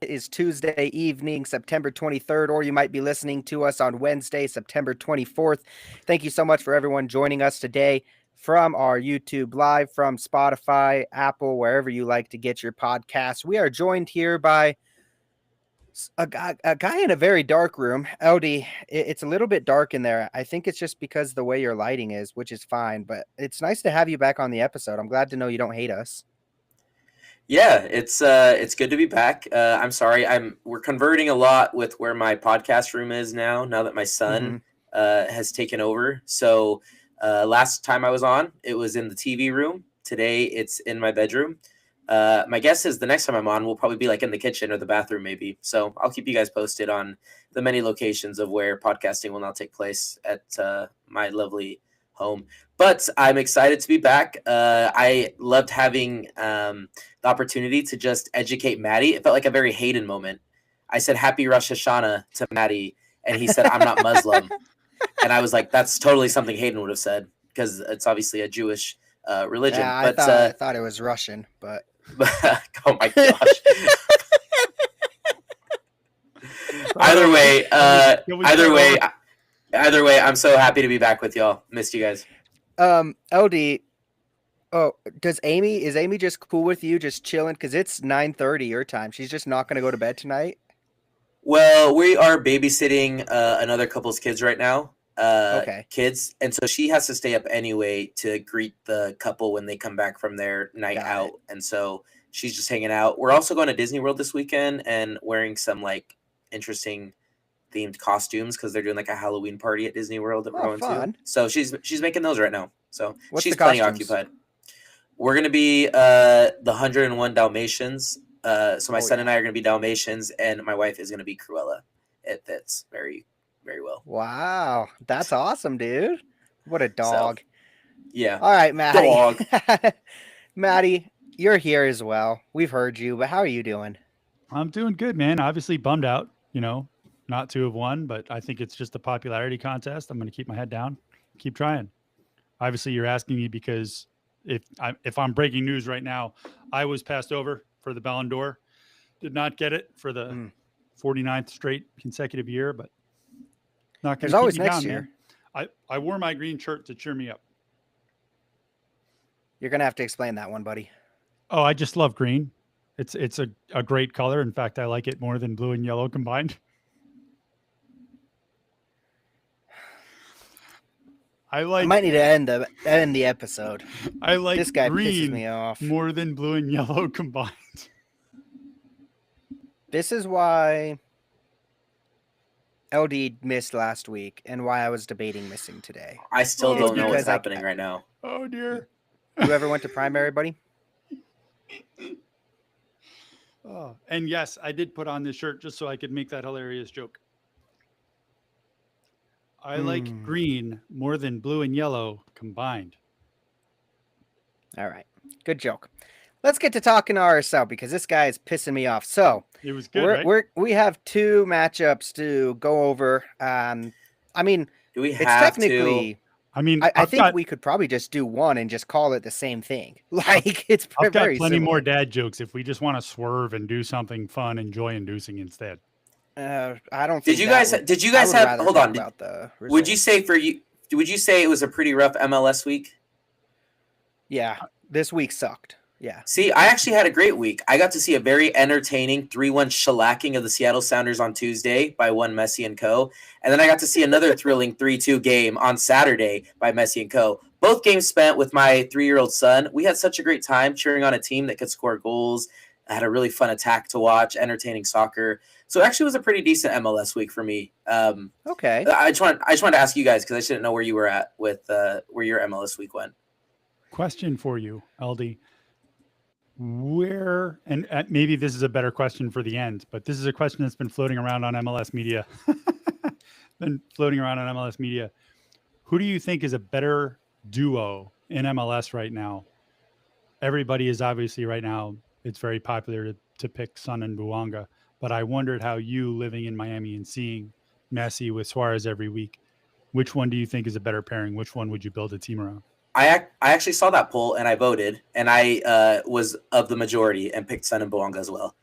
It is Tuesday evening, September 23rd, or you might be listening to us on Wednesday, September 24th. Thank you so much for everyone joining us today from our YouTube Live, from Spotify, Apple, wherever you like to get your podcasts. We are joined here by a guy in a very dark room. LD, it's a little bit dark in there. I think it's just because the way your lighting is, which is fine, but it's nice to have you back on the episode. I'm glad to know you don't hate us. Yeah, it's good to be back. I'm sorry, we're converting a lot with where my podcast room is now that my son has taken over. So last time I was on, it was in the TV room. Today it's in my bedroom. My guess is the next time I'm on, we'll probably be like in the kitchen or the bathroom maybe. So I'll keep you guys posted on the many locations of where podcasting will now take place at my lovely home. But I'm excited to be back. I loved having the opportunity to just educate Maddie. It felt like a very Hayden moment. I said Happy Rosh Hashanah to Maddie, and he said I'm not Muslim. And I was like, that's totally something Hayden would have said, because it's obviously a Jewish religion. Yeah, but I thought it was Russian, but oh my gosh. Either way, I'm so happy to be back with y'all. Missed you guys. LD, is Amy just cool with you just chilling? Because it's 9:30 your time. She's just not going to go to bed tonight? Well, we are babysitting another couple's kids right now. Okay. Kids. And so she has to stay up anyway to greet the couple when they come back from their night out. And so she's just hanging out. We're also going to Disney World this weekend and wearing some like interesting themed costumes because they're doing like a Halloween party at Disney World that we're going to. So she's making those right now. So she's plenty occupied. We're going to be the 101 Dalmatians. So my son and I are going to be Dalmatians, and my wife is going to be Cruella. It fits very, very well. Wow. That's awesome, dude. What a dog. So, yeah. All right, Maddie. Dog. Maddie, you're here as well. We've heard you, but how are you doing? I'm doing good, man. Obviously bummed out, not to have won, but I think it's just a popularity contest. I'm going to keep my head down, keep trying. Obviously, you're asking me because if I'm breaking news right now, I was passed over for the Ballon d'Or. Did not get it for the 49th straight consecutive year, but not going to keep me down, year. Man. I wore my green shirt to cheer me up. You're going to have to explain that one, buddy. Oh, I just love green. It's a great color. In fact, I like it more than blue and yellow combined. I might need to end the episode. I like this guy green pisses me off more than blue and yellow combined. This is why LD missed last week and why I was debating missing today. I still don't know what's happening right now. Oh dear. You ever went to primary, buddy? Oh, and yes, I did put on this shirt just so I could make that hilarious joke. I like green more than blue and yellow combined. All right. Good joke. Let's get to talking RSL because this guy is pissing me off. So it was good, right? We have two matchups to go over. I mean, do we have it's technically to? I mean, I think we could probably just do one and just call it the same thing. Like it's I've got very plenty similar. more dad jokes if we just want to swerve and do something fun and joy-inducing instead. I don't. Did you guys have? Hold on. Would you say it was a pretty rough MLS week? Yeah, this week sucked. Yeah. See, I actually had a great week. I got to see a very entertaining 3-1 shellacking of the Seattle Sounders on Tuesday by one Messi and Co. And then I got to see another thrilling 3-2 game on Saturday by Messi and Co. Both games spent with my 3-year-old son. We had such a great time cheering on a team that could score goals. I had a really fun attack to watch, entertaining soccer. So it actually was a pretty decent MLS week for me. Okay. I just wanted to ask you guys because I didn't know where you were at with where your MLS week went. Question for you, LD. Where, and maybe this is a better question for the end, but this is a question that's been floating around on MLS media. Who do you think is a better duo in MLS right now? Everybody is obviously right now, it's very popular to pick Son and Bouanga, but I wondered how you living in Miami and seeing Messi with Suarez every week, which one do you think is a better pairing? Which one would you build a team around? I actually saw that poll and I voted, and I was of the majority and picked Son and Bouanga as well.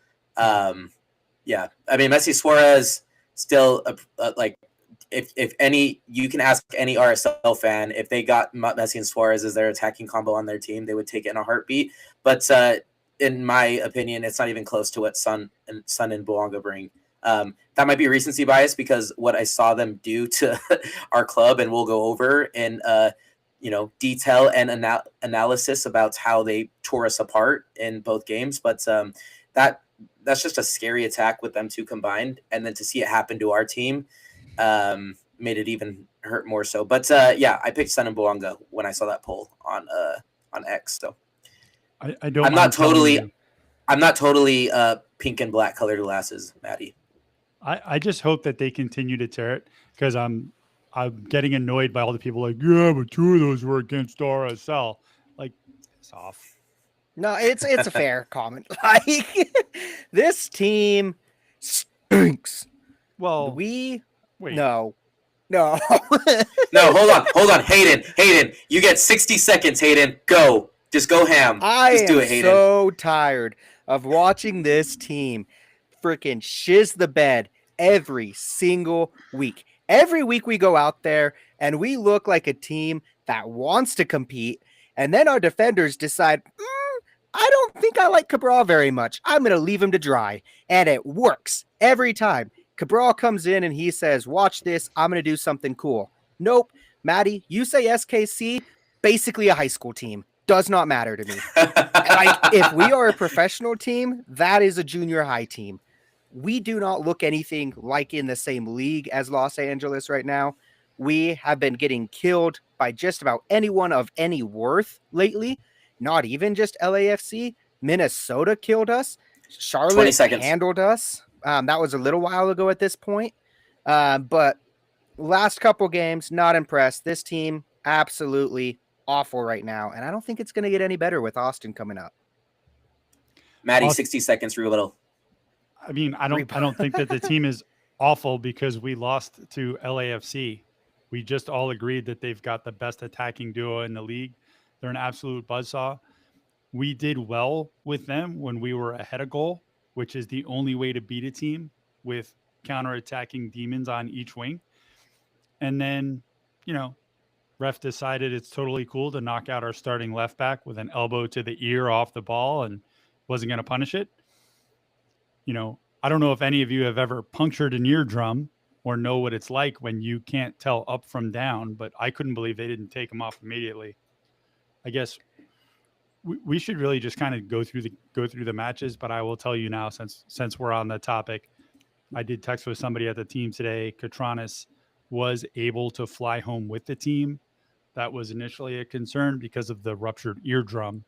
Yeah, I mean Messi Suarez still like if any, you can ask any RSL fan if they got Messi and Suarez as their attacking combo on their team, they would take it in a heartbeat. But in my opinion, it's not even close to what Son and Bouanga bring. That might be recency bias because what I saw them do to our club, and we'll go over in detail and analysis about how they tore us apart in both games. But that's just a scary attack with them two combined, and then to see it happen to our team made it even hurt more so. But yeah, I picked Son and Bouanga when I saw that poll on X. So I don't. I'm not totally pink and black colored glasses, Maddie. I just hope that they continue to tear it, because I'm getting annoyed by all the people like, yeah, but 2 of those were against RSL. Like, it's off. No, it's a fair comment. Like, this team stinks. Well, wait. No, hold on. Hayden, you get 60 seconds, Hayden. Go. Just go ham. Just do it, Hayden. I am so tired of watching this team freaking shiz the bed every single week. Every week we go out there and we look like a team that wants to compete, and then our defenders decide, I don't think I like Cabral very much. I'm going to leave him to dry. And it works every time. Cabral comes in and he says, watch this, I'm going to do something cool. Nope. Maddie, you say SKC, basically a high school team. Does not matter to me. Like, if we are a professional team, that is a junior high team. We do not look anything like in the same league as Los Angeles right now. We have been getting killed by just about anyone of any worth lately. Not even just LAFC. Minnesota killed us. Charlotte handled us. That was a little while ago at this point. But last couple games, not impressed. This team, absolutely awful right now. And I don't think it's going to get any better with Austin coming up. Maddie, 60 seconds, rebuttal. I mean, I don't think that the team is awful because we lost to LAFC. We just all agreed that they've got the best attacking duo in the league. They're an absolute buzzsaw. We did well with them when we were ahead of goal, which is the only way to beat a team, with counterattacking demons on each wing. And then, ref decided it's totally cool to knock out our starting left back with an elbow to the ear off the ball and wasn't going to punish it. I don't know if any of you have ever punctured an eardrum or know what it's like when you can't tell up from down, but I couldn't believe they didn't take them off immediately. I guess we should really just kind of go through the matches, but I will tell you now, since we're on the topic, I did text with somebody at the team today. Catranis was able to fly home with the team. That was initially a concern because of the ruptured eardrum.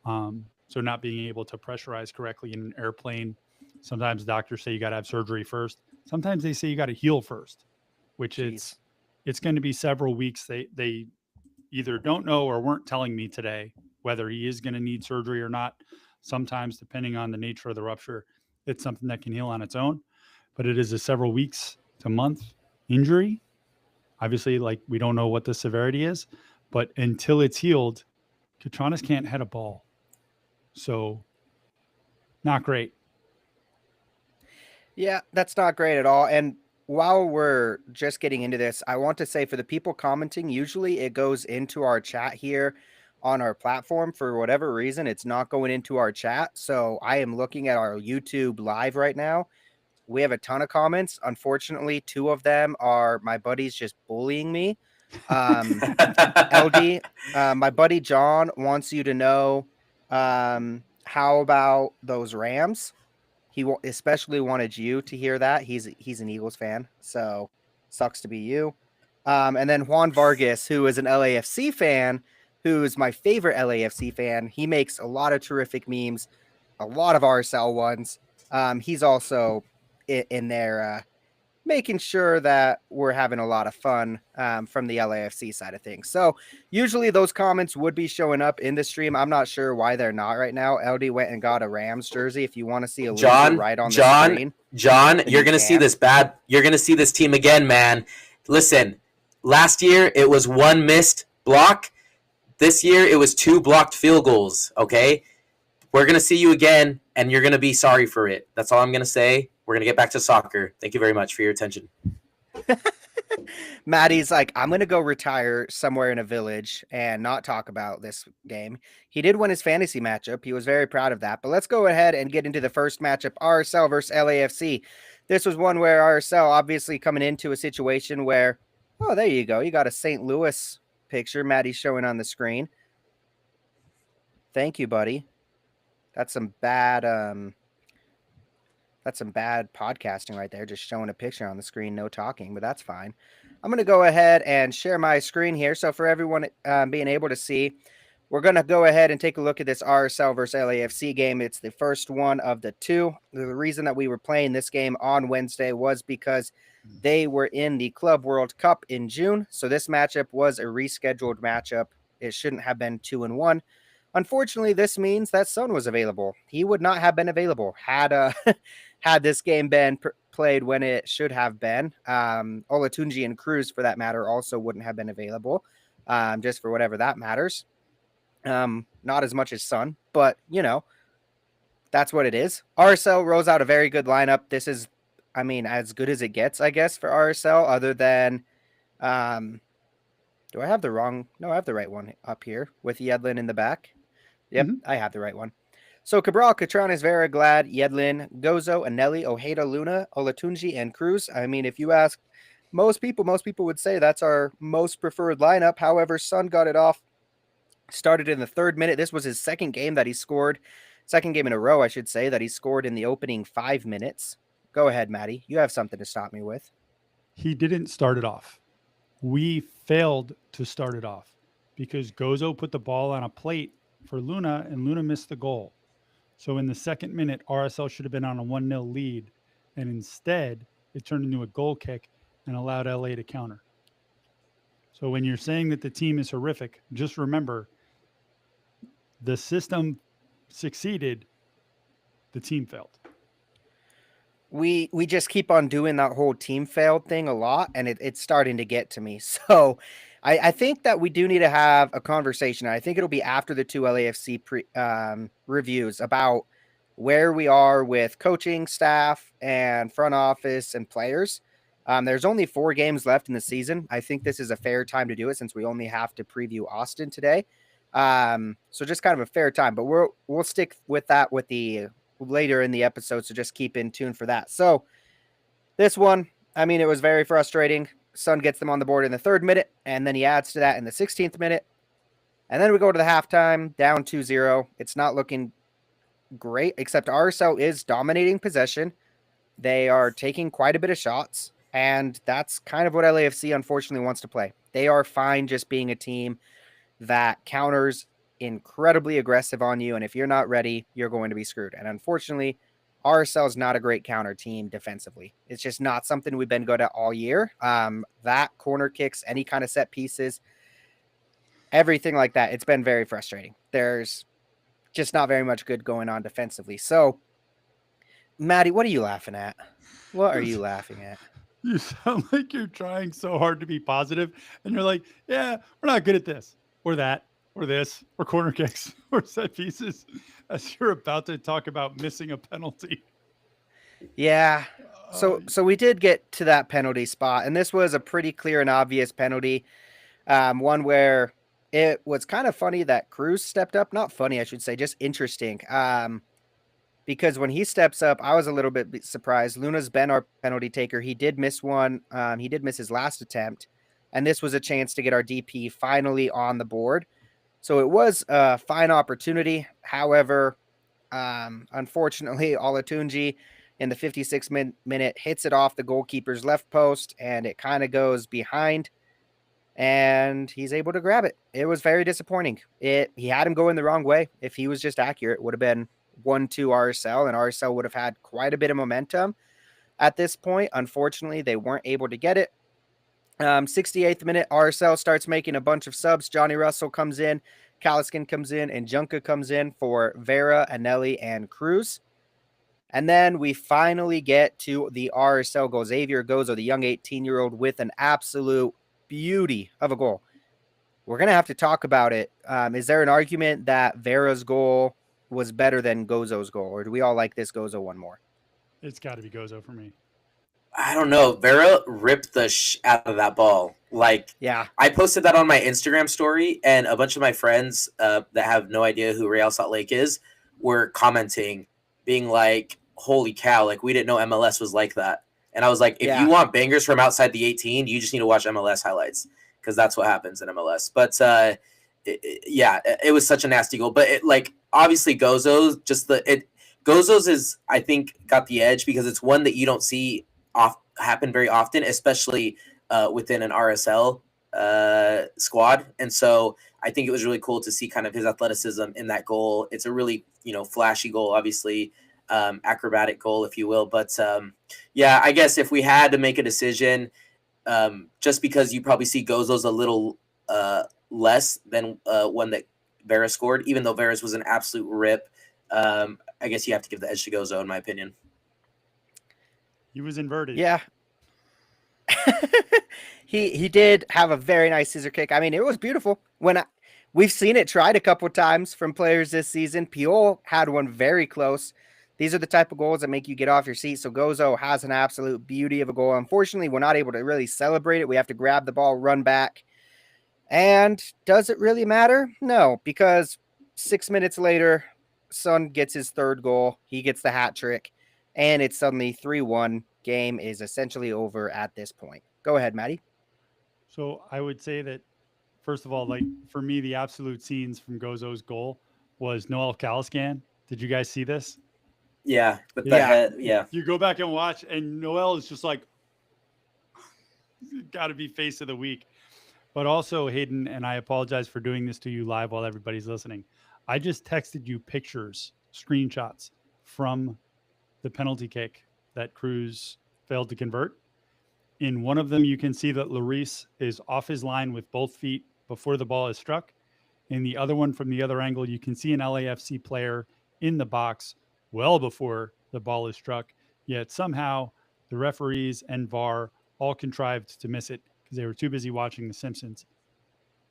So not being able to pressurize correctly in an airplane. Sometimes doctors say you got to have surgery first. Sometimes they say you got to heal first, which it's going to be several weeks. They either don't know or weren't telling me today whether he is going to need surgery or not. Sometimes, depending on the nature of the rupture, it's something that can heal on its own, but it is a several weeks to month injury. Obviously, we don't know what the severity is, but until it's healed, Catranis can't head a ball. So not great. Yeah, that's not great at all. And while we're just getting into this, I want to say for the people commenting, usually it goes into our chat here on our platform. For whatever reason, it's not going into our chat. So I am looking at our YouTube live right now. We have a ton of comments. Unfortunately, 2 of them are my buddies just bullying me. LD, my buddy John wants you to know, how about those Rams? He especially wanted you to hear that. He's an Eagles fan, so sucks to be you. And then Juan Vargas, who is an LAFC fan, who is my favorite LAFC fan. He makes a lot of terrific memes, a lot of RSL ones. He's also in there making sure that we're having a lot of fun from the LAFC side of things. So usually those comments would be showing up in the stream. I'm not sure why they're not right now. LD went and got a Rams jersey. If you want to see a logo right on the screen. John, you're going to see this bad. You're going to see this team again, man. Listen, last year it was 1 missed block. This year it was 2 blocked field goals, okay? We're going to see you again, and you're going to be sorry for it. That's all I'm going to say. We're going to get back to soccer. Thank you very much for your attention. Maddie's like, I'm going to go retire somewhere in a village and not talk about this game. He did win his fantasy matchup. He was very proud of that. But let's go ahead and get into the first matchup, RSL versus LAFC. This was one where RSL obviously coming into a situation where, oh, there you go. You got a St. Louis picture Maddie's showing on the screen. Thank you, buddy. That's some bad podcasting right there, just showing a picture on the screen, no talking, but that's fine. I'm going to go ahead and share my screen here. So for everyone being able to see, we're going to go ahead and take a look at this RSL versus LAFC game. It's the first one of the two. The reason that we were playing this game on Wednesday was because they were in the Club World Cup in June. So this matchup was a rescheduled matchup. It shouldn't have been 2-1. Unfortunately, this means that Son was available. He would not have been available had had this game been played when it should have been. Olatunji and Cruz, for that matter, also wouldn't have been available, just for whatever that matters. Not as much as Son, but, you know, that's what it is. RSL rolls out a very good lineup. This is, I mean, as good as it gets, I guess, for RSL, other than do I have the wrong? No, I have the right one up here with Yedlin in the back. Yep, I have the right one. So Cabral, Catranes, Vera, Glad, Yedlin, Gozo, Anelli, Ojeda, Luna, Olatunji, and Cruz. I mean, if you ask most people would say that's our most preferred lineup. However, Son got it off, started in the 3rd minute. This was his second game that he scored, second game in a row, I should say, that he scored in the opening 5 minutes. Go ahead, Maddie. You have something to stop me with. He didn't start it off. We failed to start it off because Gozo put the ball on a plate for Luna, and Luna missed the goal. So in the 2nd minute, RSL should have been on a 1-0 lead, and instead it turned into a goal kick and allowed LA to counter. So when you're saying that the team is horrific, just remember the system succeeded, the team failed. We just keep on doing that whole team failed thing a lot, and it's starting to get to me. So I think that we do need to have a conversation. I think it'll be after the 2 LAFC reviews about where we are with coaching staff and front office and players. There's only 4 games left in the season. I think this is a fair time to do it since we only have to preview Austin today. So just kind of a fair time, but we'll stick with that with the later in the episode. So just keep in tune for that. So this one, I mean, it was very frustrating. Son gets them on the board in the 3rd minute, and then he adds to that in the 16th minute. And then we go to the halftime, down 2-0. It's not looking great, except RSL is dominating possession. They are taking quite a bit of shots, and that's kind of what LAFC unfortunately wants to play. They are fine just being a team that counters incredibly aggressive on you, and if you're not ready, you're going to be screwed. And unfortunately, RSL is not a great counter team defensively. It's just not something we've been good at all year. That corner kicks, any kind of set pieces, everything like that, it's been very frustrating. There's just not very much good going on defensively. So, Maddie, what are you laughing at? What are you laughing at? You sound like you're trying so hard to be positive, and you're like, yeah, we're not good at this or that or this or corner kicks or set pieces, as you're about to talk about missing a penalty. Yeah. So we did get to that penalty spot, and this was a pretty clear and obvious penalty. One where it was kind of funny that Cruz stepped up. Not funny, I should say, just interesting. Because when he steps up, I was a little bit surprised. Luna's been our penalty taker. He did miss one. He did miss his last attempt, and this was a chance to get our DP finally on the board. So it was a fine opportunity. However, unfortunately, Olatunji in the 56th minute hits it off the goalkeeper's left post, and it kind of goes behind, and he's able to grab it. It was very disappointing. He had him going the wrong way. If he was just accurate, it would have been 1-2 RSL, and RSL would have had quite a bit of momentum at this point. Unfortunately, they weren't able to get it. 68th minute, RSL starts making a bunch of subs. Johnny Russell comes in, Kaliskin comes in, and Junka comes in for Vera, Anelli, and Cruz. And then we finally get to the RSL goal. Xavier Gozo, the young 18-year-old, with an absolute beauty of a goal. We're going to have to talk about it. Is there an argument that Vera's goal was better than Gozo's goal, or do we all like this Gozo one more? It's got to be Gozo for me. I don't know. Vera ripped the out of that ball. Like, yeah, I posted that on my Instagram story, and a bunch of my friends that have no idea who Real Salt Lake is were commenting, being like, "Holy cow! Like, we didn't know MLS was like that." And I was like, "If you want bangers from outside the 18, you just need to watch MLS highlights because that's what happens in MLS." But it was such a nasty goal. But obviously Gozo's Gozo's is, I think, got the edge because it's one that you don't see happen very often, especially within an RSL squad. And so I think it was really cool to see kind of his athleticism in that goal. It's a really, flashy goal, obviously, acrobatic goal, if you will. But I guess if we had to make a decision, just because you probably see Gozo's a little less than one that Vera scored, even though Vera's was an absolute rip, I guess you have to give the edge to Gozo, in my opinion. He was inverted. Yeah. he did have a very nice scissor kick. I mean, it was beautiful. We've seen it tried a couple times from players this season. Piol had one very close. These are the type of goals that make you get off your seat. So Gozo has an absolute beauty of a goal. Unfortunately, we're not able to really celebrate it. We have to grab the ball, run back. And does it really matter? No, because 6 minutes later, Son gets his third goal. He gets the hat trick. And it's suddenly 3-1. Game is essentially over at this point. Go ahead, Maddie. So I would say that, first of all, for me, the absolute scenes from Gozo's goal was Noel Caliscan. Did you guys see this? Yeah. But head, You go back and watch, and Noel is just like, got to be face of the week. But also, Hayden, and I apologize for doing this to you live while everybody's listening. I just texted you pictures, screenshots from the penalty kick that Cruz failed to convert. In one of them, you can see that Lloris is off his line with both feet before the ball is struck. In the other one, from the other angle, you can see an LAFC player in the box well before the ball is struck. Yet somehow the referees and VAR all contrived to miss it because they were too busy watching The Simpsons,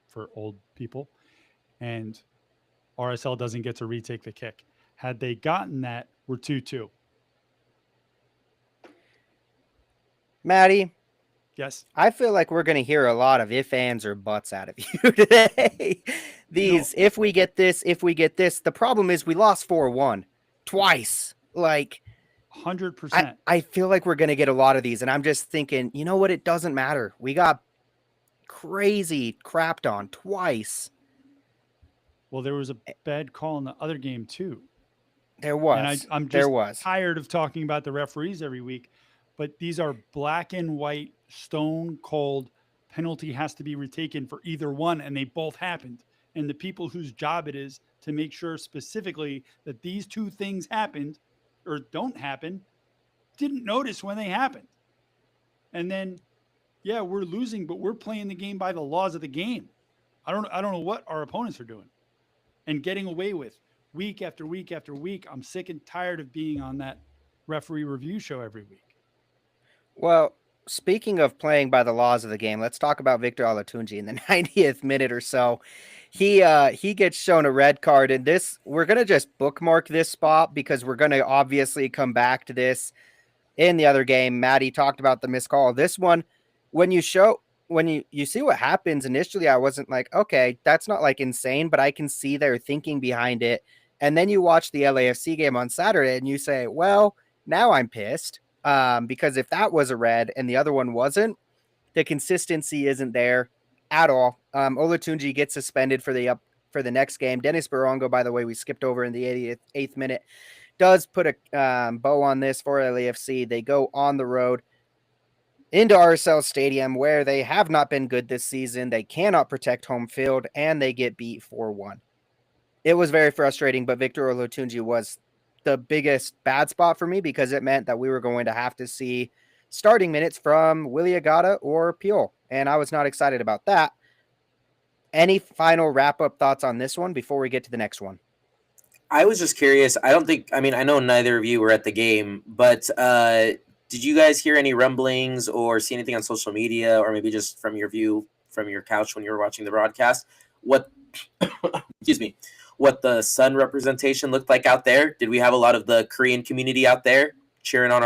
for old people. And RSL doesn't get to retake the kick. Had they gotten that, we're 2-2. Maddie. Yes. I feel like we're going to hear a lot of if, ands, or buts out of you today. If we get this, the problem is we lost 4-1 twice. 100%. I feel like we're going to get a lot of these. And I'm just thinking, you know what? It doesn't matter. We got crazy crapped on twice. Well, there was a bad call in the other game too. There was. And I'm just tired of talking about the referees every week. But these are black and white, stone cold. Penalty has to be retaken for either one, and they both happened. And the people whose job it is to make sure specifically that these two things happened or don't happen didn't notice when they happened. And then, we're losing, but we're playing the game by the laws of the game. I don't know what our opponents are doing and getting away with week after week after week. I'm sick and tired of being on that referee review show every week. Well, speaking of playing by the laws of the game, let's talk about Victor Olatunji in the 90th minute or so. He gets shown a red card, and we're going to just bookmark this spot because we're going to obviously come back to this in the other game. Maddie talked about the missed call. This one, when you see what happens initially, I wasn't like, okay, that's not insane, but I can see their thinking behind it. And then you watch the LAFC game on Saturday and you say, well, now I'm pissed. Because if that was a red and the other one wasn't, the consistency isn't there at all. Olatunji gets suspended for the next game. Dennis Barongo, by the way, we skipped over in the 88th minute, does put a bow on this for LAFC. They go on the road into RSL Stadium, where they have not been good this season. They cannot protect home field, and they get beat 4-1. It was very frustrating, but Victor Olatunji was the biggest bad spot for me because it meant that we were going to have to see starting minutes from Willy Agata or Piol, and I was not excited about that. Any final wrap-up thoughts on this one before we get to the next one? I was just curious. I know neither of you were at the game, but did you guys hear any rumblings or see anything on social media, or maybe just from your view from your couch when you were watching the broadcast? Excuse me, what the Sun representation looked like out there. Did we have a lot of the Korean community out there cheering on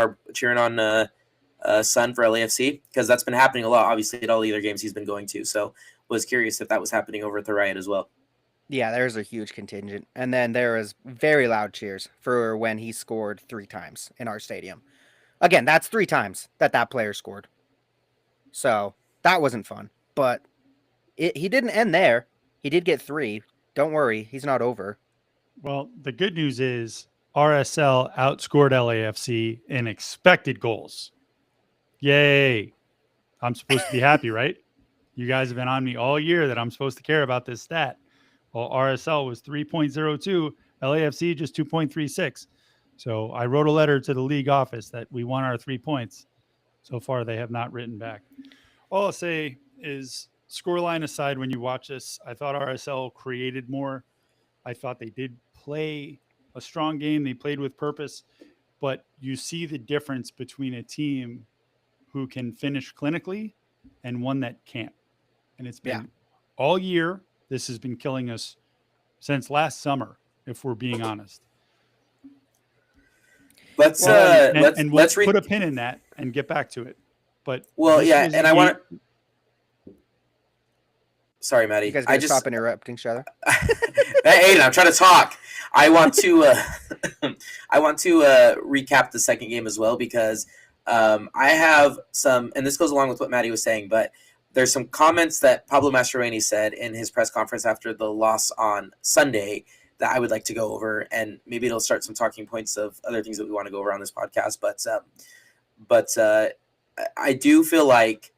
Sun for LAFC? Because that's been happening a lot, obviously, at all the other games he's been going to. So was curious if that was happening over at the Riot as well. Yeah, there's a huge contingent. And then there was very loud cheers for when he scored 3 times in our stadium. Again, that's 3 times that player scored. So that wasn't fun. But he didn't end there. He did get 3. Don't worry, he's not over. Well, the good news is RSL outscored LAFC in expected goals. Yay. I'm supposed to be happy, right? You guys have been on me all year that I'm supposed to care about this stat. Well, RSL was 3.02, LAFC just 2.36. So I wrote a letter to the league office that we won our 3 points. So far, they have not written back. All I'll say is, scoreline aside, when you watch this, I thought RSL created more. I thought they did play a strong game. They played with purpose. But you see the difference between a team who can finish clinically and one that can't. And it's been all year. This has been killing us since last summer, if we're being honest. Let's put a pin in that and get back to it. But and I want to. Sorry, Maddie. You guys gotta stop interrupting each other. Hey, Aiden, I'm trying to talk. I want to recap the second game as well, because I have some, and this goes along with what Maddie was saying, but there's some comments that Pablo Mastroeni said in his press conference after the loss on Sunday that I would like to go over, and maybe it'll start some talking points of other things that we want to go over on this podcast. But I do feel like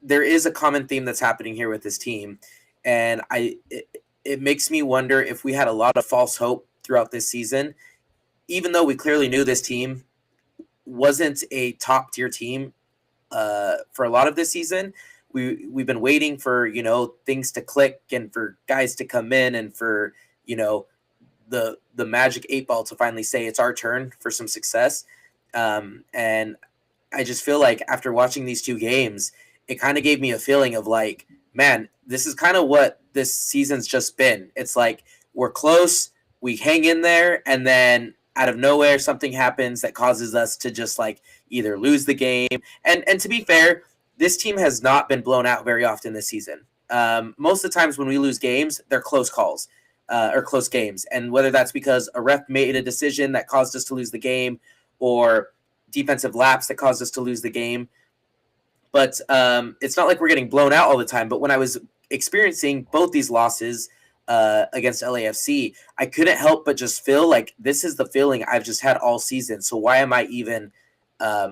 there is a common theme that's happening here with this team, and it makes me wonder if we had a lot of false hope throughout this season, even though we clearly knew this team wasn't a top tier team for a lot of this season. We've been waiting for, things to click and for guys to come in and for, the magic 8 ball to finally say it's our turn for some success. And I just feel like after watching these 2 games, it kind of gave me a feeling of like, man, this is kind of what this season's just been. It's like we're close, we hang in there, and then out of nowhere something happens that causes us to just like either lose the game. And to be fair, this team has not been blown out very often this season. Most of the times when we lose games, they're close calls or close games. And whether that's because a ref made a decision that caused us to lose the game or defensive lapse that caused us to lose the game. But it's not like we're getting blown out all the time. But when I was experiencing both these losses against LAFC, I couldn't help but just feel like this is the feeling I've just had all season. So why am I even, how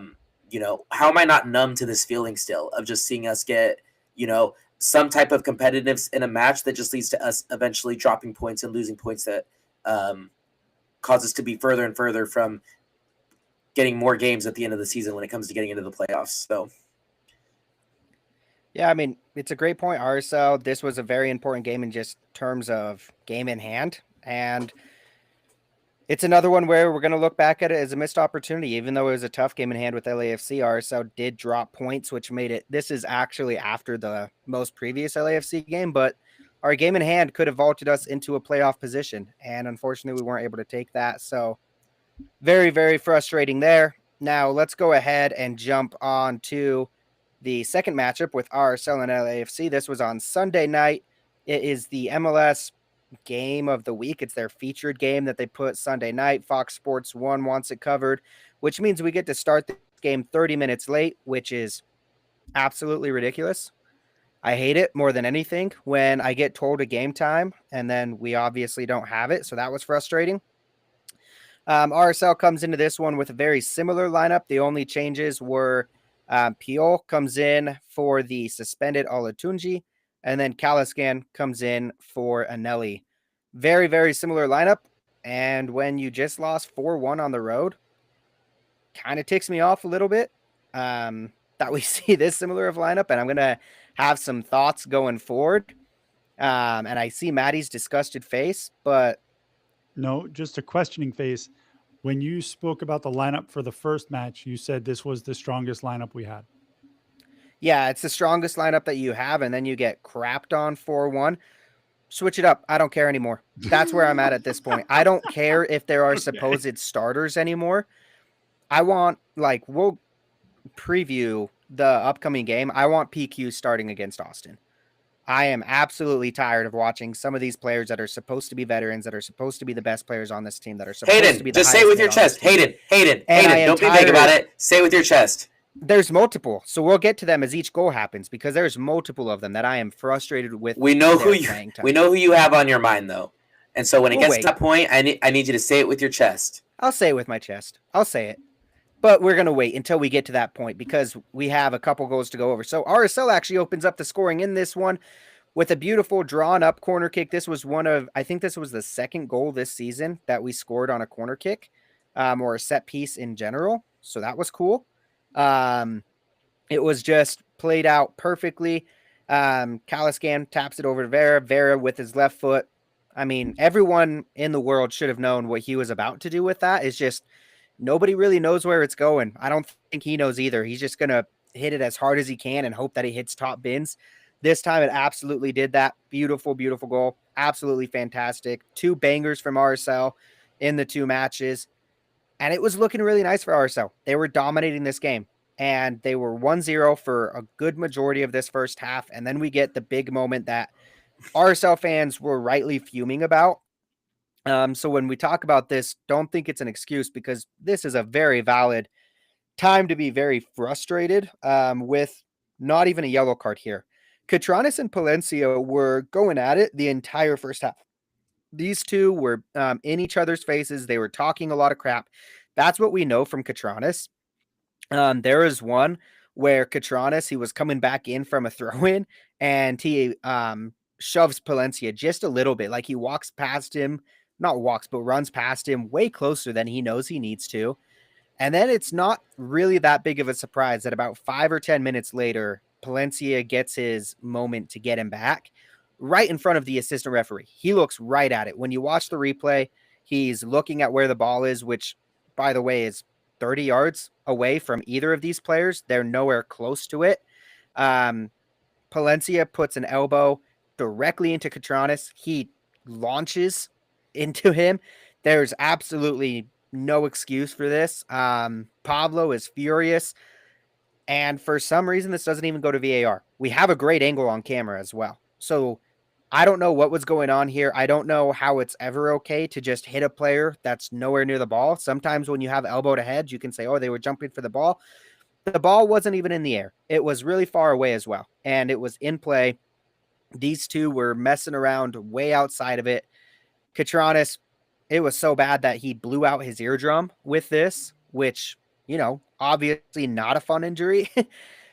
am I not numb to this feeling still of just seeing us get, some type of competitiveness in a match that just leads to us eventually dropping points and losing points that cause us to be further and further from getting more games at the end of the season when it comes to getting into the playoffs. So. Yeah, I mean, it's a great point, RSL. This was a very important game in just terms of game in hand. And it's another one where we're going to look back at it as a missed opportunity. Even though it was a tough game in hand with LAFC, RSL did drop points, which made it – this is actually after the most previous LAFC game. But our game in hand could have vaulted us into a playoff position. And unfortunately, we weren't able to take that. So very, very frustrating there. Now, let's go ahead and jump on to the second matchup with RSL and LAFC. This was on Sunday night. It is the MLS game of the week. It's their featured game that they put Sunday night. Fox Sports 1 wants it covered, which means we get to start the game 30 minutes late, which is absolutely ridiculous. I hate it more than anything when I get told a game time and then we obviously don't have it. So that was frustrating. RSL comes into this one with a very similar lineup. The only changes were Piol comes in for the suspended Olatunji, and then Kalaskan comes in for Anelli. Very, very similar lineup. And when you just lost 4-1 on the road, kind of ticks me off a little bit that we see this similar of lineup. And I'm going to have some thoughts going forward. And I see Maddie's disgusted face, but. No, just a questioning face. When you spoke about the lineup for the first match, you said this was the strongest lineup we had. Yeah, it's the strongest lineup that you have, and then you get crapped on 4-1. Switch it up. I don't care anymore. That's where I'm at this point. I don't care if there are supposed starters anymore. I want, like, we'll preview the upcoming game. I want PQ starting against Austin. I am absolutely tired of watching some of these players that are supposed to be veterans, that are supposed to be the best players on this team, that are supposed Hayden, to be the just say it highest with bid your on this chest. team. Hayden, And I am don't be vague about tired. it. Say it with your chest. There's multiple, so we'll get to them as each goal happens because there's multiple of them that I am frustrated with. We know who you have on your mind, though, and so when it gets to that point, I need you to say it with your chest. I'll say it with my chest. I'll say it. But we're going to wait until we get to that point because we have a couple goals to go over. So RSL actually opens up the scoring in this one with a beautiful drawn-up corner kick. This was I think this was the second goal this season that we scored on a corner kick or a set piece in general. So that was cool. It was just played out perfectly. Caliscan taps it over to Vera. Vera with his left foot. I mean, everyone in the world should have known what he was about to do with that. It's just nobody really knows where it's going. I don't think he knows either. He's just going to hit it as hard as he can and hope that it hits top bins. This time it absolutely did that. Beautiful, beautiful goal. Absolutely fantastic. 2 bangers from RSL in the 2 matches. And it was looking really nice for RSL. They were dominating this game. And they were 1-0 for a good majority of this first half. And then we get the big moment that RSL fans were rightly fuming about. So when we talk about this, don't think it's an excuse because this is a very valid time to be very frustrated with not even a yellow card here. Catranis and Palencia were going at it the entire first half. These two were in each other's faces. They were talking a lot of crap. That's what we know from Catranis. There is one where Catranis, he was coming back in from a throw-in, and he shoves Palencia just a little bit. Like he walks past him, not walks, but runs past him way closer than he knows he needs to. And then it's not really that big of a surprise that about 5 or 10 minutes later, Palencia gets his moment to get him back right in front of the assistant referee. He looks right at it. When you watch the replay, he's looking at where the ball is, which, by the way, is 30 yards away from either of these players. They're nowhere close to it. Palencia puts an elbow directly into Catranis. He launches into him. There's absolutely no excuse for this. Pablo is furious. And for some reason, this doesn't even go to VAR. We have a great angle on camera as well. So I don't know what was going on here. I don't know how it's ever okay to just hit a player that's nowhere near the ball. Sometimes when you have elbow to head, you can say, oh, they were jumping for the ball. The ball wasn't even in the air. It was really far away as well. And it was in play. These two were messing around way outside of it. Catranis, it was so bad that he blew out his eardrum with this, which, you know, obviously not a fun injury.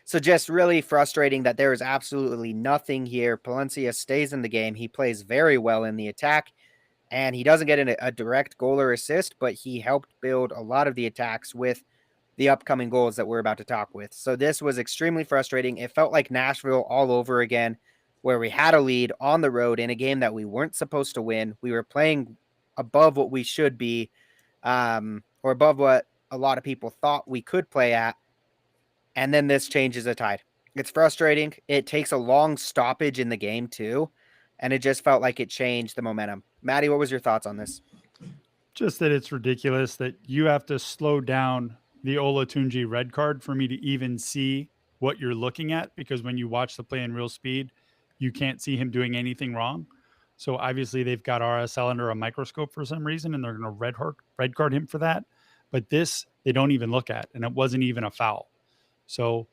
So just really frustrating that there is absolutely nothing here. Palencia stays in the game. He plays very well in the attack, and he doesn't get a direct goal or assist, but he helped build a lot of the attacks with the upcoming goals that we're about to talk with. So this was extremely frustrating. It felt like Nashville all over again, where we had a lead on the road in a game that we weren't supposed to win. We were playing above what we should be, or above what a lot of people thought we could play at. And then this changes the tide. It's frustrating. It takes a long stoppage in the game too. And it just felt like it changed the momentum. Maddie, what was your thoughts on this? Just that it's ridiculous that you have to slow down the Olatunji red card for me to even see what you're looking at, because when you watch the play in real speed, you can't see him doing anything wrong. So obviously they've got RSL under a microscope for some reason, and they're going to red card him for that. But this, they don't even look at, and it wasn't even a foul. So,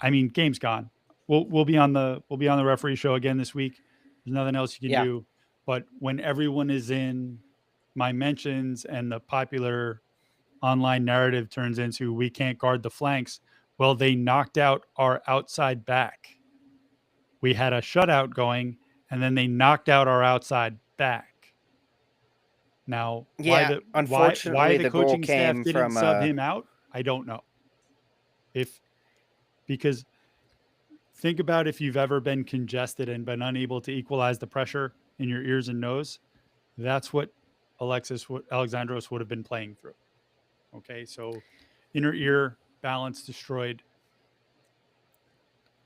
I mean, game's gone. We'll be on the referee show again this week. There's nothing else you can do. But when everyone is in my mentions and the popular online narrative turns into we can't guard the flanks, well, they knocked out our outside back. We had a shutout going, and then they knocked out our outside back. Now, unfortunately, why the goal coaching staff came didn't from sub him out, I don't know. Because think about if you've ever been congested and been unable to equalize the pressure in your ears and nose. That's what Alexandros would have been playing through. Okay, so inner ear balance destroyed.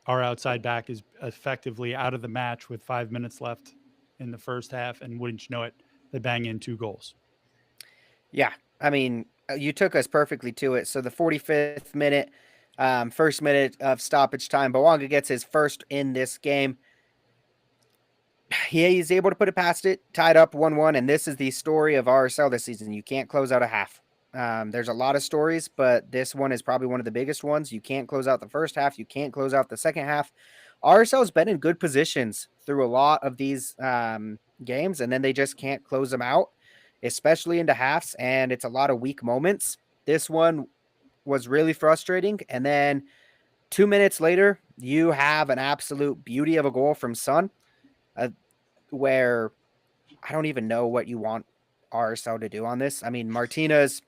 Our outside back is effectively out of the match with 5 minutes left in the first half, and wouldn't you know it, they bang in 2 goals. Yeah, I mean, you took us perfectly to it. So the 45th minute, first minute of stoppage time, Bawanga gets his first in this game. He's able to put it past it, tied up 1-1, and this is the story of RSL this season. You can't close out a half. There's a lot of stories, but this one is probably one of the biggest ones. You can't close out the first half. You can't close out the second half. RSL's been in good positions through a lot of these games, and then they just can't close them out, especially into halves, and it's a lot of weak moments. This one was really frustrating, and then 2 minutes later, you have an absolute beauty of a goal from Son, where I don't even know what you want RSL to do on this. I mean, Martinez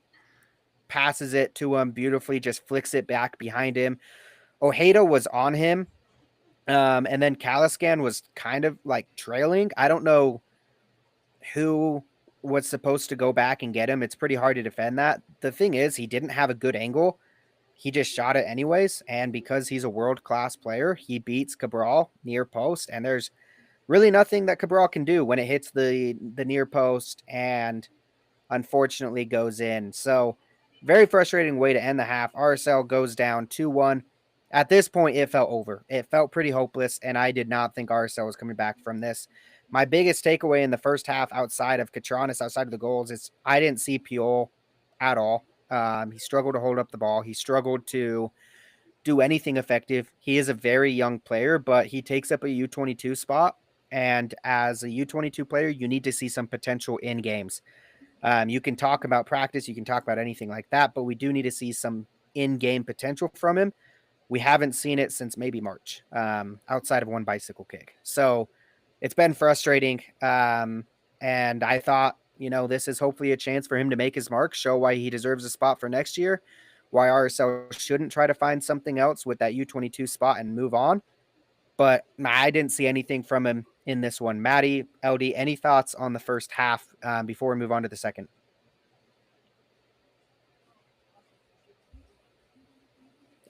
passes it to him beautifully, just flicks it back behind him. Ojeda was on him, and then Caliscan was kind of like trailing. I don't know who was supposed to go back and get him. It's pretty hard to defend that. The thing is, he didn't have a good angle. He just shot it anyways, and because he's a world-class player, he beats Cabral near post, and there's really nothing that Cabral can do when it hits the near post and unfortunately goes in. So very frustrating way to end the half. RSL goes down 2-1. At this point, it felt over. It felt pretty hopeless, and I did not think RSL was coming back from this. My biggest takeaway in the first half outside of Catranis, outside of the goals, is I didn't see Piol at all. He struggled to hold up the ball. He struggled to do anything effective. He is a very young player, but he takes up a U22 spot. And as a U22 player, you need to see some potential in games. You can talk about practice, you can talk about anything like that, but we do need to see some in-game potential from him. We haven't seen it since maybe March, outside of one bicycle kick. So it's been frustrating. And I thought, this is hopefully a chance for him to make his mark, show why he deserves a spot for next year, why RSL shouldn't try to find something else with that U22 spot and move on. But I didn't see anything from him in this one. Maddie, LD, any thoughts on the first half before we move on to the second?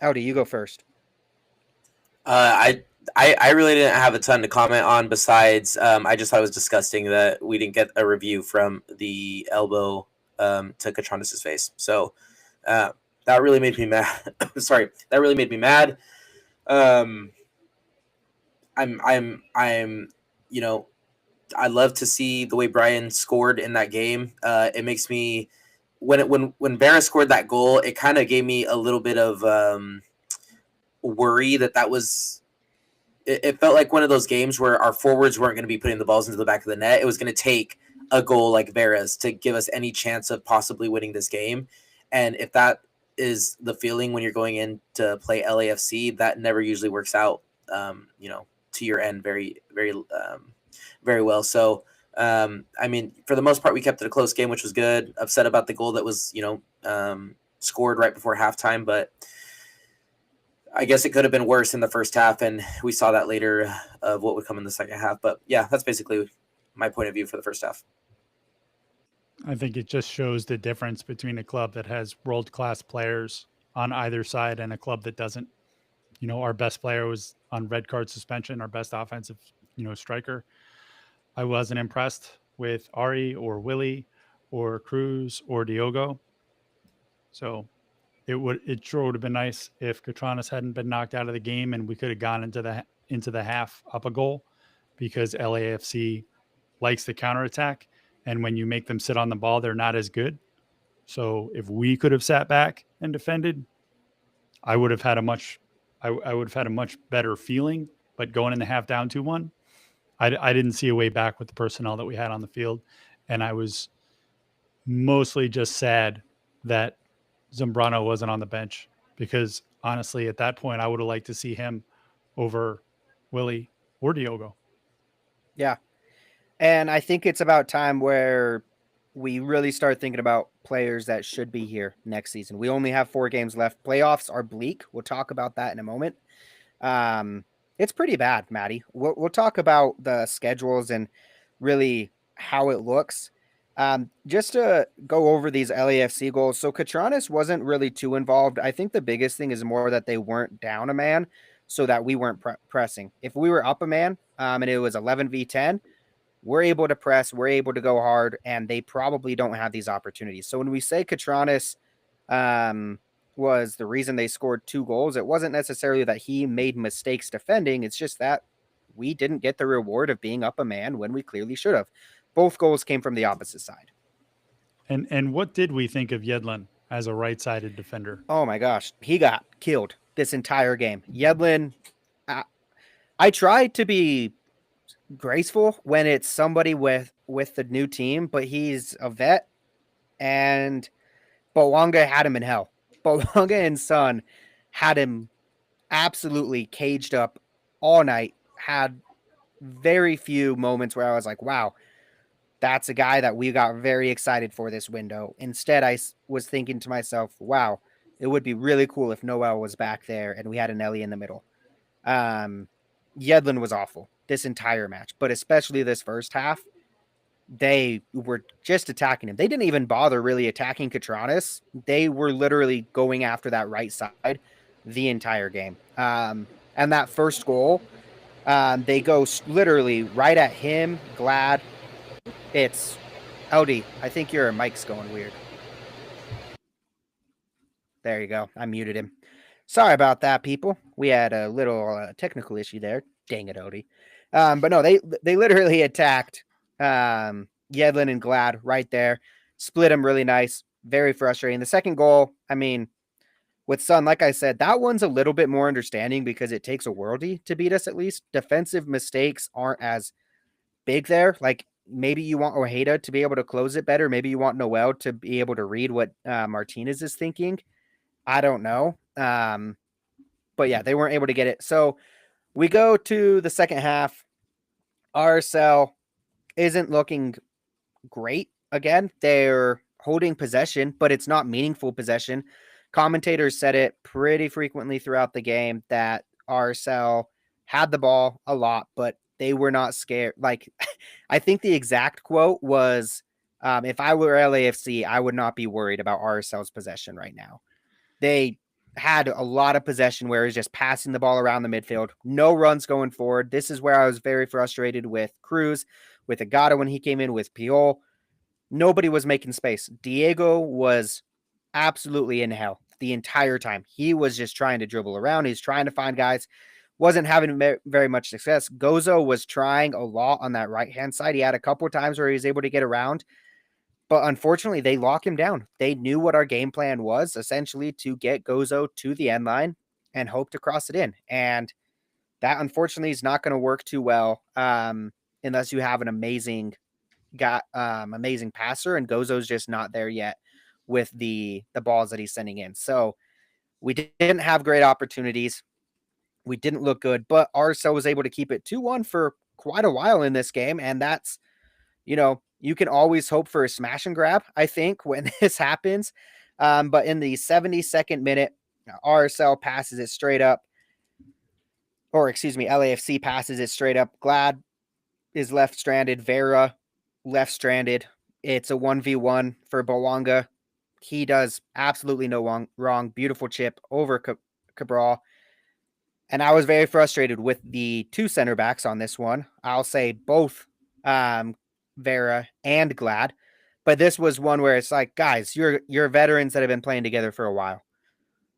LD, you go first. I really didn't have a ton to comment on besides I just thought it was disgusting that we didn't get a review from the elbow to Catranis' face. So that really made me mad. Sorry, that really made me mad. I'm I love to see the way Brian scored in that game. It makes me when Vera scored that goal, it kind of gave me a little bit of worry that was. It felt like one of those games where our forwards weren't going to be putting the balls into the back of the net. It was going to take a goal like Vera's to give us any chance of possibly winning this game. And if that is the feeling when you're going in to play LAFC, that never usually works out, to your end very, very, very well. So, I mean, for the most part, we kept it a close game, which was good. Upset about the goal that was, scored right before halftime, but I guess it could have been worse in the first half, and we saw that later of what would come in the second half. But yeah, that's basically my point of view for the first half. I think it just shows the difference between a club that has world-class players on either side and a club that doesn't. Our best player was on red card suspension, our best offensive, striker. I wasn't impressed with Ari or Willie or Cruz or Diogo. So it sure would have been nice if Catranis hadn't been knocked out of the game and we could have gone into the half up a goal, because LAFC likes the counterattack, and when you make them sit on the ball, they're not as good. So if we could have sat back and defended, I would have had a much better feeling. But going in the half down 2-1, I didn't see a way back with the personnel that we had on the field, and I was mostly just sad that Zambrano wasn't on the bench, because honestly, at that point, I would have liked to see him over Willie or Diogo. Yeah. And I think it's about time where we really start thinking about players that should be here next season. We only have 4 games left. Playoffs are bleak. We'll talk about that in a moment. It's pretty bad, Maddie. We'll talk about the schedules and really how it looks. Just to go over these LAFC goals. So Catranis wasn't really too involved. I think the biggest thing is more that they weren't down a man so that we weren't pressing. If we were up a man and it was 11v10, we're able to press, we're able to go hard, and they probably don't have these opportunities. So when we say Catranis was the reason they scored 2 goals, it wasn't necessarily that he made mistakes defending. It's just that we didn't get the reward of being up a man when we clearly should have. Both goals came from the opposite side. And what did we think of Yedlin as a right-sided defender? Oh my gosh, he got killed this entire game. Yedlin, I try to be graceful when it's somebody with the new team, but he's a vet, and Bowanga had him in hell. Bowanga and Son had him absolutely caged up all night. Had very few moments where I was like, wow, that's a guy that we got very excited for this window. Instead, I was thinking to myself, wow, it would be really cool if Noel was back there and we had an Ellie in the middle. Yedlin was awful this entire match, but especially this first half. They were just attacking him. They didn't even bother really attacking Catranis. They were literally going after that right side the entire game. And that first goal, they go literally right at him. Glad. It's LD. I think your mic's going weird. There you go. I muted him. Sorry about that, people. We had a little technical issue there. Dang it, Odie. But no, they literally attacked Yedlin and Glad right there. Split him really nice. Very frustrating. The second goal, I mean, with Son, like I said, that one's a little bit more understanding because it takes a worldie to beat us at least. Defensive mistakes aren't as big there. Like, maybe you want Ojeda to be able to close it better. Maybe you want Noel to be able to read what Martinez is thinking. I don't know. But yeah, they weren't able to get it. So we go to the second half. RSL isn't looking great again. They're holding possession, but it's not meaningful possession. Commentators said it pretty frequently throughout the game that RSL had the ball a lot, but they were not scared. Like, I think the exact quote was, if I were LAFC, I would not be worried about RSL's possession right now. They had a lot of possession where he's just passing the ball around the midfield. No runs going forward. This is where I was very frustrated with Cruz, with Agata when he came in, with Piol. Nobody was making space. Diego was absolutely in hell the entire time. He was just trying to dribble around. He's trying to find guys. Wasn't having very much success. Gozo was trying a lot on that right-hand side. He had a couple of times where he was able to get around. But unfortunately, they lock him down. They knew what our game plan was, essentially to get Gozo to the end line and hope to cross it in. And that, unfortunately, is not going to work too well unless you have an amazing passer, and Gozo's just not there yet with the balls that he's sending in. So we didn't have great opportunities. We didn't look good, but RSL was able to keep it 2-1 for quite a while in this game. And that's, you can always hope for a smash and grab, I think, when this happens. But in the 72nd minute, RSL passes it straight up. Or, excuse me, LAFC passes it straight up. Glad is left stranded. Vera left stranded. It's a 1v1 for Bowanga. He does absolutely no wrong. Beautiful chip over Cabral. And I was very frustrated with the two center backs on this one. I'll say both Vera and Glad. But this was one where it's like, guys, you're veterans that have been playing together for a while.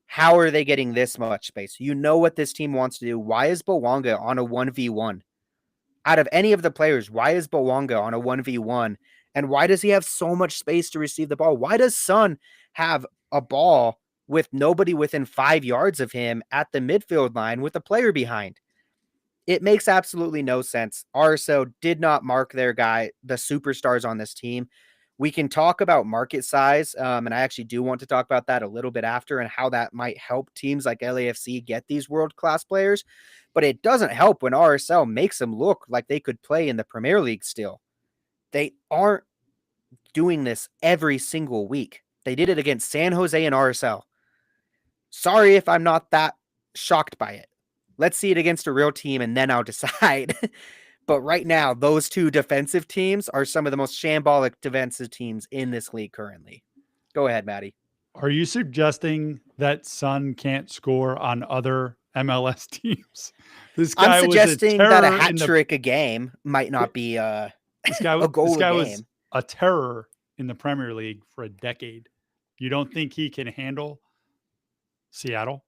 How are they getting this much space? You know what this team wants to do. Why is Bowanga on a 1v1? Out of any of the players, why is Bowanga on a 1v1? And why does he have so much space to receive the ball? Why does Son have a ball with nobody within 5 yards of him at the midfield line with a player behind? It makes absolutely no sense. RSL did not mark their guy, the superstars on this team. We can talk about market size, and I actually do want to talk about that a little bit after and how that might help teams like LAFC get these world-class players. But it doesn't help when RSL makes them look like they could play in the Premier League still. They aren't doing this every single week. They did it against San Jose and RSL. Sorry if I'm not that shocked by it. Let's see it against a real team and then I'll decide. But right now, those two defensive teams are some of the most shambolic defensive teams in this league currently. Go ahead, Maddie. Are you suggesting that Son can't score on other MLS teams? This guy I'm suggesting that a hat in trick a game might not be This guy, a goal a was game. a terror in the Premier League for a decade. You don't think he can handle Seattle?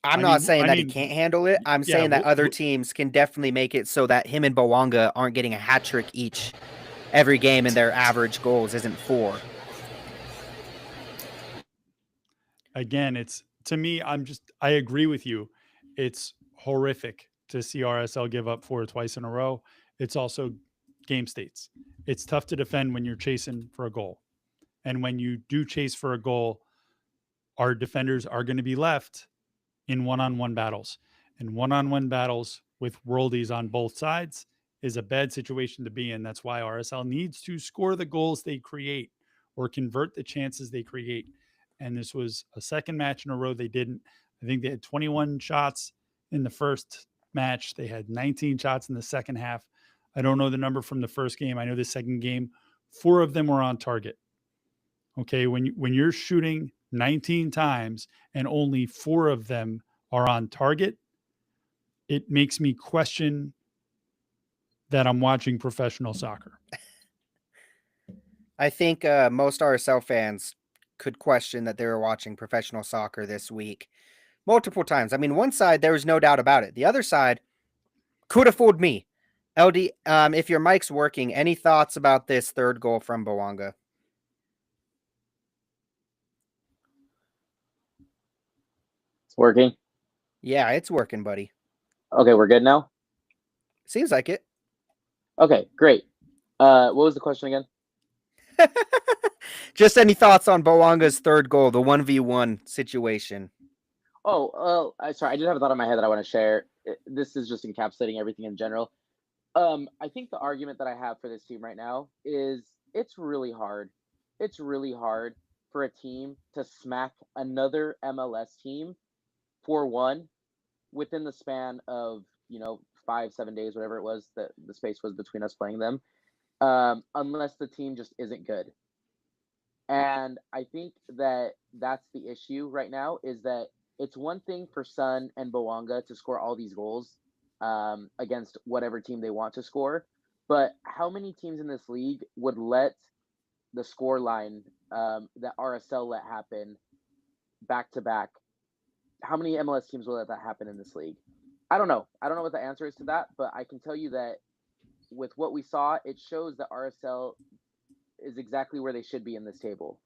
I'm not saying that he can't handle it. I'm yeah, saying that other teams can definitely make it so that him and Bowanga aren't getting a hat trick each every game, and their average goals isn't 4. Again, it's to me, I agree with you. It's horrific to see RSL give up 4 twice in a row. It's also game states. It's tough to defend when you're chasing for a goal. And when you do chase for a goal, our defenders are going to be left in one-on-one battles. And one-on-one battles with worldies on both sides is a bad situation to be in. That's why RSL needs to score the goals they create or convert the chances they create. And this was a second match in a row they didn't. I think they had 21 shots in the first match. They had 19 shots in the second half. I don't know the number from the first game. I know the second game, 4 of them were on target. Okay, when you're shooting 19 times and only 4 of them are on target, it makes me question that I'm watching professional soccer. I think most RSL fans could question that they were watching professional soccer this week multiple times. I mean, one side, there was no doubt about it. The other side could have fooled me. LD, if your mic's working, any thoughts about this third goal from Bowanga? It's working. Yeah, it's working, buddy. Okay, we're good now? Seems like it. Okay, great. What was the question again? Just any thoughts on Bowanga's third goal, the 1v1 situation? Oh, sorry. I just have a thought in my head that I want to share. This is just encapsulating everything in general. I think the argument that I have for this team right now is it's really hard. It's really hard for a team to smack another MLS team 4-1 within the span of, 5-7 days, whatever it was that the space was between us playing them, unless the team just isn't good. And I think that that's the issue right now is that it's one thing for Sun and Bowanga to score all these goals against whatever team they want to score. But how many teams in this league would let the score line that RSL let happen back to back? How many MLS teams will let that happen in this league? I don't know. I don't know what the answer is to that, but I can tell you that with what we saw, it shows that RSL is exactly where they should be in this table.